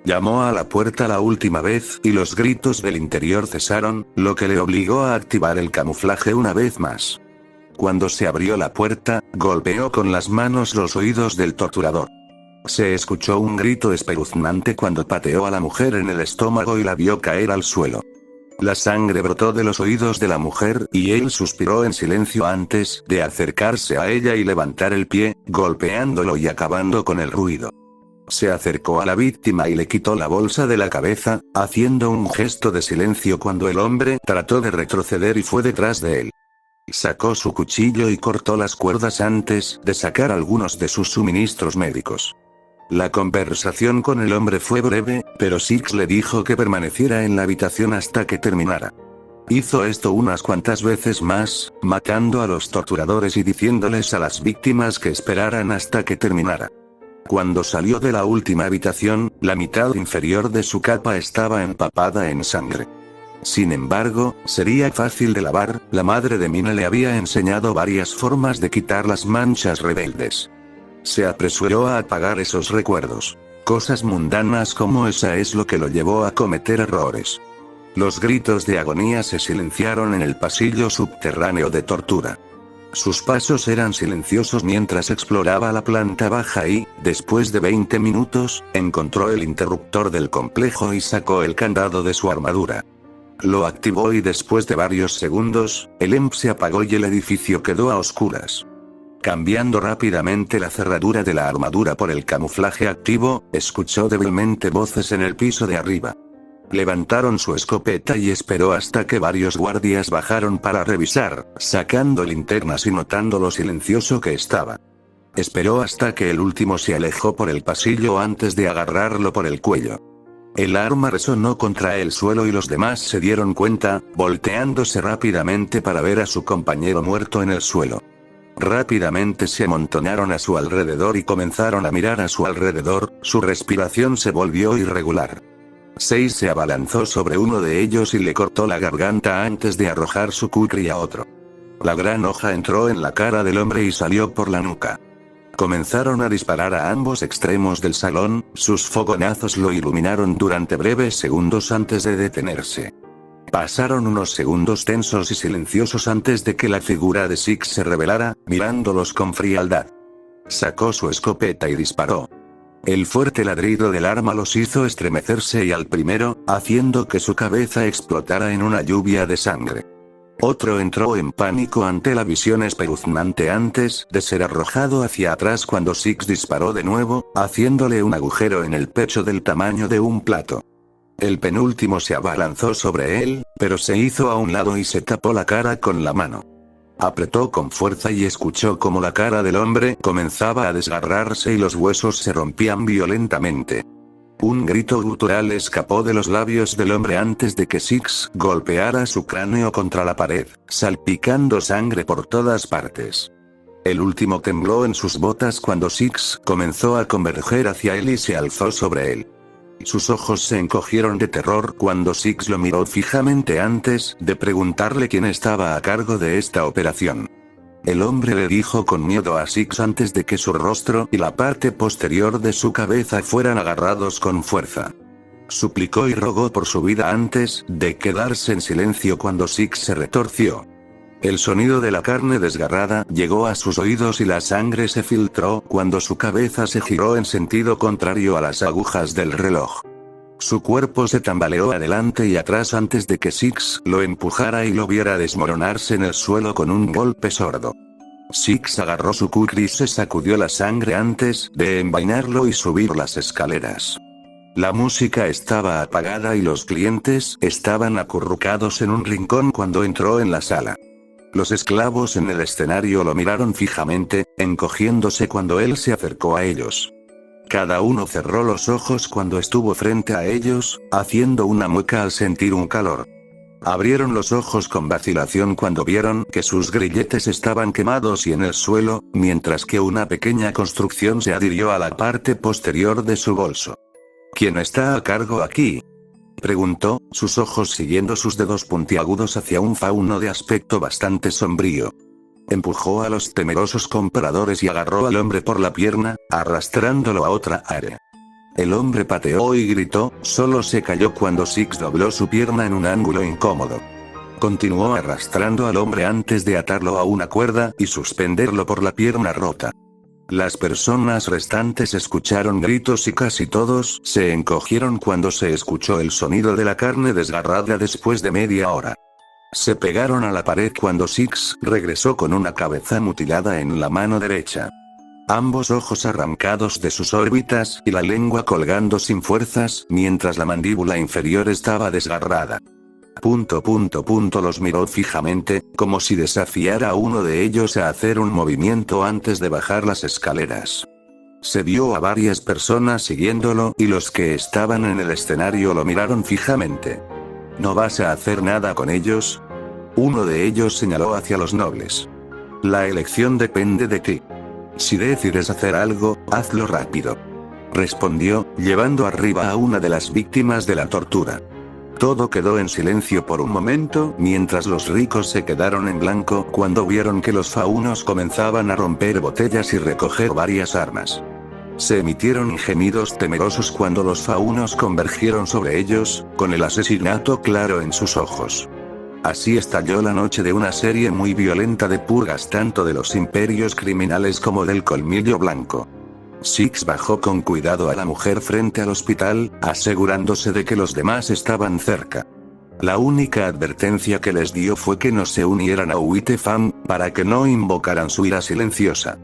Llamó a la puerta la última vez y los gritos del interior cesaron, lo que le obligó a activar el camuflaje una vez más. Cuando se abrió la puerta, golpeó con las manos los oídos del torturador. Se escuchó un grito espeluznante cuando pateó a la mujer en el estómago y la vio caer al suelo. La sangre brotó de los oídos de la mujer y él suspiró en silencio antes de acercarse a ella y levantar el pie, golpeándolo y acabando con el ruido. Se acercó a la víctima y le quitó la bolsa de la cabeza, haciendo un gesto de silencio cuando el hombre trató de retroceder y fue detrás de él. Sacó su cuchillo y cortó las cuerdas antes de sacar algunos de sus suministros médicos. La conversación con el hombre fue breve, pero Six le dijo que permaneciera en la habitación hasta que terminara. Hizo esto unas cuantas veces más, matando a los torturadores y diciéndoles a las víctimas que esperaran hasta que terminara. Cuando salió de la última habitación, la mitad inferior de su capa estaba empapada en sangre. Sin embargo, sería fácil de lavar, la madre de Mina le había enseñado varias formas de quitar las manchas rebeldes. Se apresuró a apagar esos recuerdos. Cosas mundanas como esa es lo que lo llevó a cometer errores. Los gritos de agonía se silenciaron en el pasillo subterráneo de tortura. Sus pasos eran silenciosos mientras exploraba la planta baja y, después de 20 minutos, encontró el interruptor del complejo y sacó el candado de su armadura. Lo activó y después de varios segundos, el EMP se apagó y el edificio quedó a oscuras. Cambiando rápidamente la cerradura de la armadura por el camuflaje activo, escuchó débilmente voces en el piso de arriba. Levantaron su escopeta y esperó hasta que varios guardias bajaron para revisar, sacando linternas y notando lo silencioso que estaba. Esperó hasta que el último se alejó por el pasillo antes de agarrarlo por el cuello. El arma resonó contra el suelo y los demás se dieron cuenta, volteándose rápidamente para ver a su compañero muerto en el suelo. Rápidamente se amontonaron a su alrededor y comenzaron a mirar a su alrededor, su respiración se volvió irregular. Seis se abalanzó sobre uno de ellos y le cortó la garganta antes de arrojar su kukri a otro. La gran hoja entró en la cara del hombre y salió por la nuca. Comenzaron a disparar a ambos extremos del salón, sus fogonazos lo iluminaron durante breves segundos antes de detenerse. Pasaron unos segundos tensos y silenciosos antes de que la figura de Six se revelara, mirándolos con frialdad. Sacó su escopeta y disparó. El fuerte ladrido del arma los hizo estremecerse y al primero, haciendo que su cabeza explotara en una lluvia de sangre. Otro entró en pánico ante la visión espeluznante antes de ser arrojado hacia atrás cuando Six disparó de nuevo, haciéndole un agujero en el pecho del tamaño de un plato. El penúltimo se abalanzó sobre él, pero se hizo a un lado y se tapó la cara con la mano. Apretó con fuerza y escuchó como la cara del hombre comenzaba a desgarrarse y los huesos se rompían violentamente. Un grito gutural escapó de los labios del hombre antes de que Six golpeara su cráneo contra la pared, salpicando sangre por todas partes. El último tembló en sus botas cuando Six comenzó a converger hacia él y se alzó sobre él. Sus ojos se encogieron de terror cuando Six lo miró fijamente antes de preguntarle quién estaba a cargo de esta operación. El hombre le dijo con miedo a Six antes de que su rostro y la parte posterior de su cabeza fueran agarrados con fuerza. Suplicó y rogó por su vida antes de quedarse en silencio cuando Six se retorció. El sonido de la carne desgarrada llegó a sus oídos y la sangre se filtró cuando su cabeza se giró en sentido contrario a las agujas del reloj. Su cuerpo se tambaleó adelante y atrás antes de que Six lo empujara y lo viera desmoronarse en el suelo con un golpe sordo. Six agarró su kukri y se sacudió la sangre antes de envainarlo y subir las escaleras. La música estaba apagada y los clientes estaban acurrucados en un rincón cuando entró en la sala. Los esclavos en el escenario lo miraron fijamente, encogiéndose cuando él se acercó a ellos. Cada uno cerró los ojos cuando estuvo frente a ellos, haciendo una mueca al sentir un calor. Abrieron los ojos con vacilación cuando vieron que sus grilletes estaban quemados y en el suelo, mientras que una pequeña construcción se adhirió a la parte posterior de su bolso. ¿Quién está a cargo aquí?, preguntó, sus ojos siguiendo sus dedos puntiagudos hacia un fauno de aspecto bastante sombrío. Empujó a los temerosos compradores y agarró al hombre por la pierna, arrastrándolo a otra área. El hombre pateó y gritó, solo se cayó cuando Six dobló su pierna en un ángulo incómodo. Continuó arrastrando al hombre antes de atarlo a una cuerda y suspenderlo por la pierna rota. Las personas restantes escucharon gritos y casi todos se encogieron cuando se escuchó el sonido de la carne desgarrada después de media hora. Se pegaron a la pared cuando Six regresó con una cabeza mutilada en la mano derecha. Ambos ojos arrancados de sus órbitas y la lengua colgando sin fuerzas mientras la mandíbula inferior estaba desgarrada. Los miró fijamente, como si desafiara a uno de ellos a hacer un movimiento antes de bajar las escaleras. Se vio a varias personas siguiéndolo y los que estaban en el escenario lo miraron fijamente. ¿No vas a hacer nada con ellos? Uno de ellos señaló hacia los nobles. La elección depende de ti. Si decides hacer algo, hazlo rápido. Respondió, llevando arriba a una de las víctimas de la tortura. Todo quedó en silencio por un momento, mientras los ricos se quedaron en blanco cuando vieron que los faunos comenzaban a romper botellas y recoger varias armas. Se emitieron gemidos temerosos cuando los faunos convergieron sobre ellos, con el asesinato claro en sus ojos. Así estalló la noche de una serie muy violenta de purgas tanto de los imperios criminales como del colmillo blanco. Six bajó con cuidado a la mujer frente al hospital, asegurándose de que los demás estaban cerca. La única advertencia que les dio fue que no se unieran a Uitefam, para que no invocaran su ira silenciosa.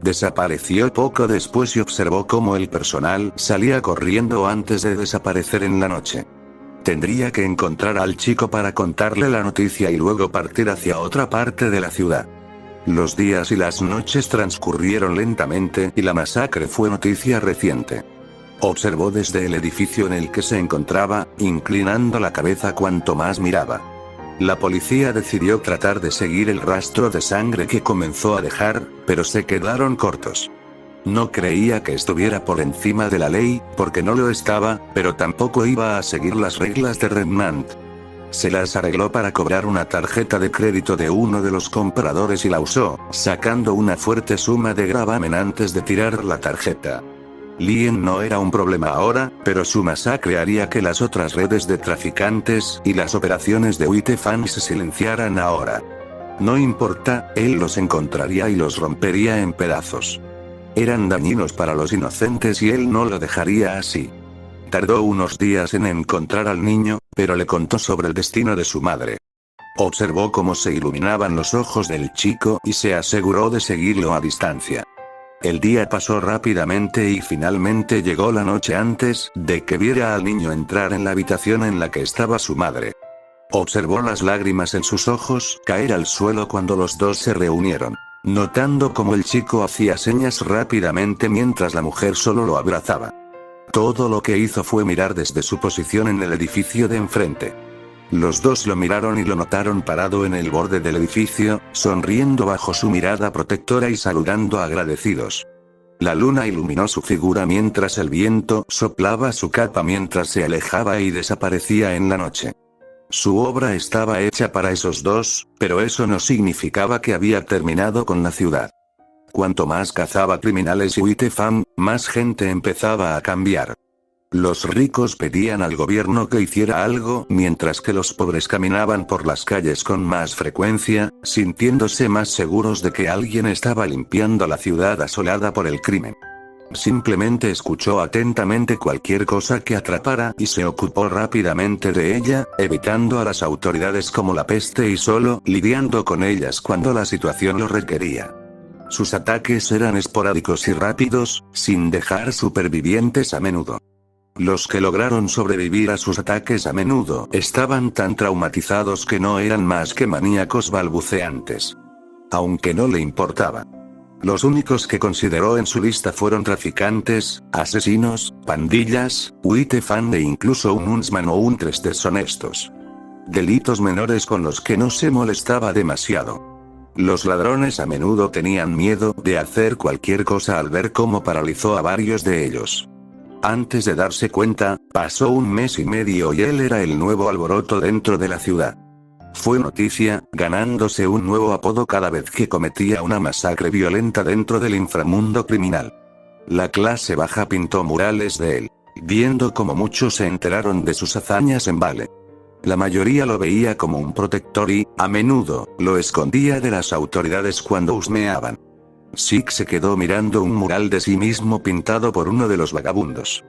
Desapareció poco después y observó cómo el personal salía corriendo antes de desaparecer en la noche. Tendría que encontrar al chico para contarle la noticia y luego partir hacia otra parte de la ciudad. Los días y las noches transcurrieron lentamente y la masacre fue noticia reciente. Observó desde el edificio en el que se encontraba, inclinando la cabeza cuanto más miraba. La policía decidió tratar de seguir el rastro de sangre que comenzó a dejar, pero se quedaron cortos. No creía que estuviera por encima de la ley, porque no lo estaba, pero tampoco iba a seguir las reglas de Remnant. Se las arregló para cobrar una tarjeta de crédito de uno de los compradores y la usó, sacando una fuerte suma de gravamen antes de tirar la tarjeta. Lien no era un problema ahora, pero su masacre haría que las otras redes de traficantes y las operaciones de Uitefam se silenciaran ahora. No importa, él los encontraría y los rompería en pedazos. Eran dañinos para los inocentes y él no lo dejaría así. Tardó unos días en encontrar al niño, pero le contó sobre el destino de su madre. Observó cómo se iluminaban los ojos del chico y se aseguró de seguirlo a distancia. El día pasó rápidamente y finalmente llegó la noche antes de que viera al niño entrar en la habitación en la que estaba su madre. Observó las lágrimas en sus ojos caer al suelo cuando los dos se reunieron, notando cómo el chico hacía señas rápidamente mientras la mujer solo lo abrazaba. Todo lo que hizo fue mirar desde su posición en el edificio de enfrente. Los dos lo miraron y lo notaron parado en el borde del edificio, sonriendo bajo su mirada protectora y saludando agradecidos. La luna iluminó su figura mientras el viento soplaba su capa mientras se alejaba y desaparecía en la noche. Su obra estaba hecha para esos dos, pero eso no significaba que había terminado con la ciudad. Cuanto más cazaba criminales y Uitefam, más gente empezaba a cambiar. Los ricos pedían al gobierno que hiciera algo, mientras que los pobres caminaban por las calles con más frecuencia, sintiéndose más seguros de que alguien estaba limpiando la ciudad asolada por el crimen. Simplemente escuchó atentamente cualquier cosa que atrapara y se ocupó rápidamente de ella, evitando a las autoridades como la peste y solo lidiando con ellas cuando la situación lo requería. Sus ataques eran esporádicos y rápidos, sin dejar supervivientes a menudo. Los que lograron sobrevivir a sus ataques a menudo estaban tan traumatizados que no eran más que maníacos balbuceantes. Aunque no le importaba. Los únicos que consideró en su lista fueron traficantes, asesinos, pandillas, Uitefam e incluso un huntsman o un tres deshonestos. delitos menores con los que no se molestaba demasiado. Los ladrones a menudo tenían miedo de hacer cualquier cosa al ver cómo paralizó a varios de ellos. Antes de darse cuenta, pasó un mes y medio y él era el nuevo alboroto dentro de la ciudad. Fue noticia, ganándose un nuevo apodo cada vez que cometía una masacre violenta dentro del inframundo criminal. La clase baja pintó murales de él, viendo como muchos se enteraron de sus hazañas en Vale. La mayoría lo veía como un protector y, a menudo, lo escondía de las autoridades cuando husmeaban. Zeke se quedó mirando un mural de sí mismo pintado por uno de los vagabundos.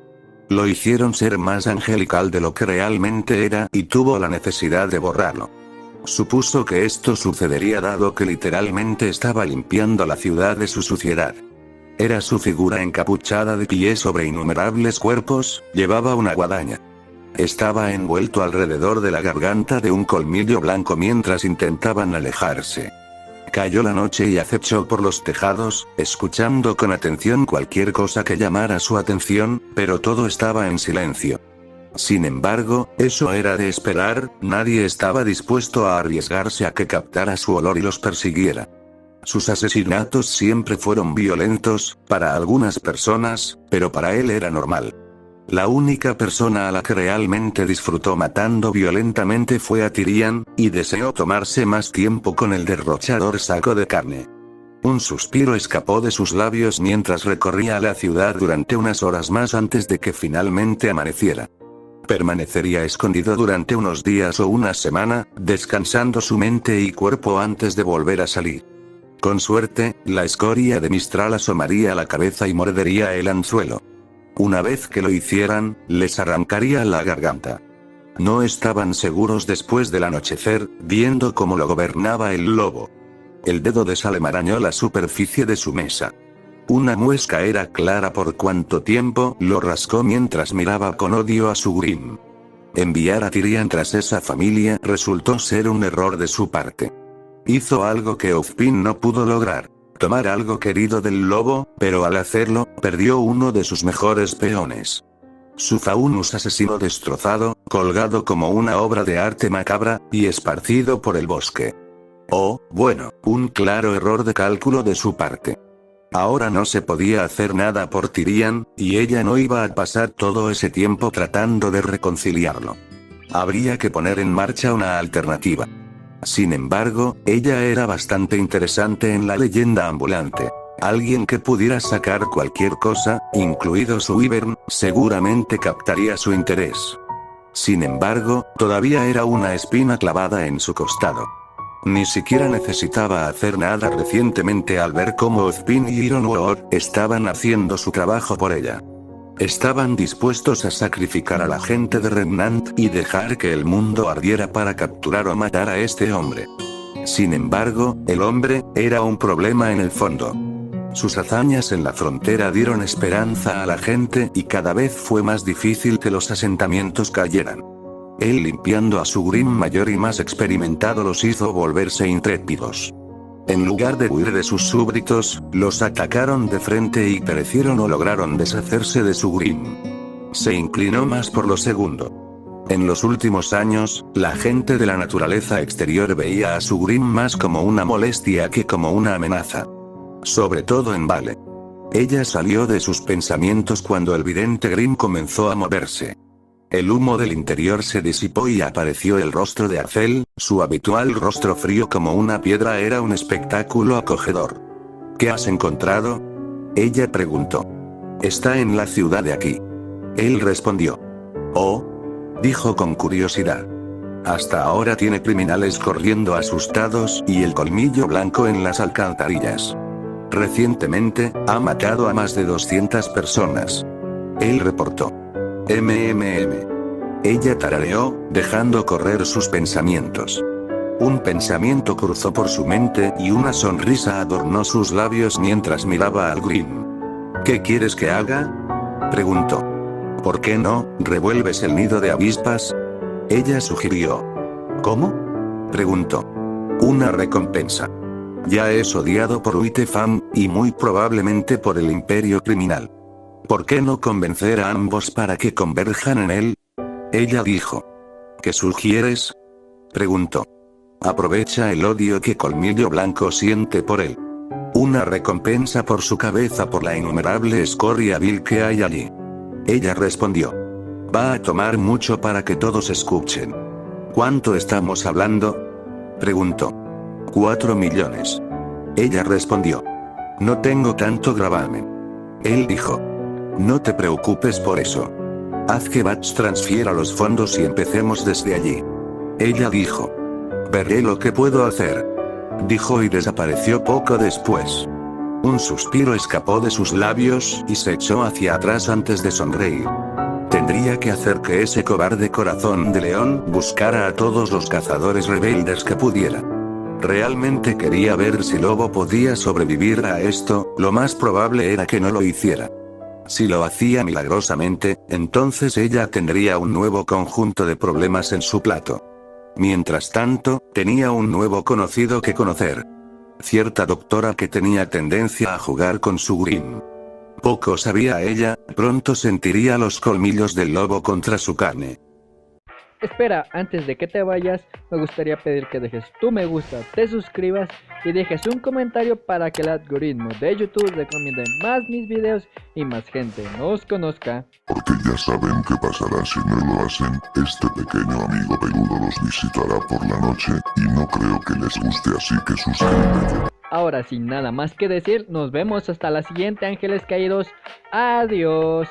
Lo hicieron ser más angelical de lo que realmente era y tuvo la necesidad de borrarlo. Supuso que esto sucedería dado que literalmente estaba limpiando la ciudad de su suciedad. Era su figura encapuchada de pie sobre innumerables cuerpos, llevaba una guadaña. Estaba envuelto alrededor de la garganta de un colmillo blanco mientras intentaban alejarse. Cayó la noche y acechó por los tejados, escuchando con atención cualquier cosa que llamara su atención, pero todo estaba en silencio. Sin embargo, eso era de esperar, nadie estaba dispuesto a arriesgarse a que captara su olor y los persiguiera. Sus asesinatos siempre fueron violentos, para algunas personas, pero para él era normal. La única persona a la que realmente disfrutó matando violentamente fue a Tyrion, y deseó tomarse más tiempo con el derrochador saco de carne. Un suspiro escapó de sus labios mientras recorría la ciudad durante unas horas más antes de que finalmente amaneciera. Permanecería escondido durante unos días o una semana, descansando su mente y cuerpo antes de volver a salir. Con suerte, la escoria de Mistral asomaría la cabeza y mordería el anzuelo. Una vez que lo hicieran, les arrancaría la garganta. No estaban seguros después del anochecer, viendo cómo lo gobernaba el lobo. El dedo de Salem arañó la superficie de su mesa. Una muesca era clara por cuánto tiempo lo rascó mientras miraba con odio a su Grim. Enviar a Tyrion tras esa familia resultó ser un error de su parte. Hizo algo que Ozpin no pudo lograr. Tomar algo querido del lobo, pero al hacerlo, perdió uno de sus mejores peones. Su Faunus asesino destrozado, colgado como una obra de arte macabra, y esparcido por el bosque. Oh, bueno, un claro error de cálculo de su parte. Ahora no se podía hacer nada por Tyrion, y ella no iba a pasar todo ese tiempo tratando de reconciliarlo. Habría que poner en marcha una alternativa. Sin embargo, ella era bastante interesante en la leyenda ambulante. Alguien que pudiera sacar cualquier cosa, incluido su Wyvern, seguramente captaría su interés. Sin embargo, todavía era una espina clavada en su costado. Ni siquiera necesitaba hacer nada recientemente al ver cómo Ozpin y Iron War estaban haciendo su trabajo por ella. Estaban dispuestos a sacrificar a la gente de Remnant y dejar que el mundo ardiera para capturar o matar a este hombre. Sin embargo, el hombre era un problema en el fondo. Sus hazañas en la frontera dieron esperanza a la gente y cada vez fue más difícil que los asentamientos cayeran. Él limpiando a su Grim mayor y más experimentado los hizo volverse intrépidos. En lugar de huir de sus súbditos, los atacaron de frente y perecieron o lograron deshacerse de su Grim. Se inclinó más por lo segundo. En los últimos años, la gente de la naturaleza exterior veía a su Grim más como una molestia que como una amenaza. Sobre todo en Vale. Ella salió de sus pensamientos cuando el vidente Grim comenzó a moverse. El humo del interior se disipó y apareció el rostro de Arcel, su habitual rostro frío como una piedra era un espectáculo acogedor. ¿Qué has encontrado? Ella preguntó. Está en la ciudad de aquí. Él respondió. Oh, dijo con curiosidad. Hasta ahora tiene criminales corriendo asustados y el colmillo blanco en las alcantarillas. Recientemente, ha matado a más de 200 personas. Él reportó. Ella tarareó, dejando correr sus pensamientos. Un pensamiento cruzó por su mente y una sonrisa adornó sus labios mientras miraba al Grim. ¿Qué quieres que haga? Preguntó. ¿Por qué no revuelves el nido de avispas? Ella sugirió. ¿Cómo? Preguntó. Una recompensa. Ya es odiado por Whitefam, y muy probablemente por el imperio criminal. ¿Por qué no convencer a ambos para que converjan en él? Ella dijo. ¿Qué sugieres? Preguntó. Aprovecha el odio que Colmillo Blanco siente por él. Una recompensa por su cabeza por la innumerable escoria vil que hay allí. Ella respondió. Va a tomar mucho para que todos escuchen. ¿Cuánto estamos hablando? Preguntó. 4 millones. Ella respondió. No tengo tanto gravamen. Él dijo. No te preocupes por eso. Haz que Bats transfiera los fondos y empecemos desde allí. Ella dijo. Veré lo que puedo hacer. Dijo y desapareció poco después. Un suspiro escapó de sus labios y se echó hacia atrás antes de sonreír. Tendría que hacer que ese cobarde corazón de león buscara a todos los cazadores rebeldes que pudiera. Realmente quería ver si Lobo podía sobrevivir a esto, lo más probable era que no lo hiciera. Si lo hacía milagrosamente, entonces ella tendría un nuevo conjunto de problemas en su plato. Mientras tanto, tenía un nuevo conocido que conocer. Cierta doctora que tenía tendencia a jugar con su Grim. Poco sabía ella, pronto sentiría los colmillos del lobo contra su carne. Espera, antes de que te vayas, me gustaría pedir que dejes tu me gusta, te suscribas y dejes un comentario para que el algoritmo de YouTube recomiende más mis videos y más gente nos conozca. Porque ya saben qué pasará si no lo hacen, este pequeño amigo peludo los visitará por la noche, y no creo que les guste, así que suscríbete. Ahora sin nada más que decir, nos vemos hasta la siguiente, ángeles caídos. Adiós.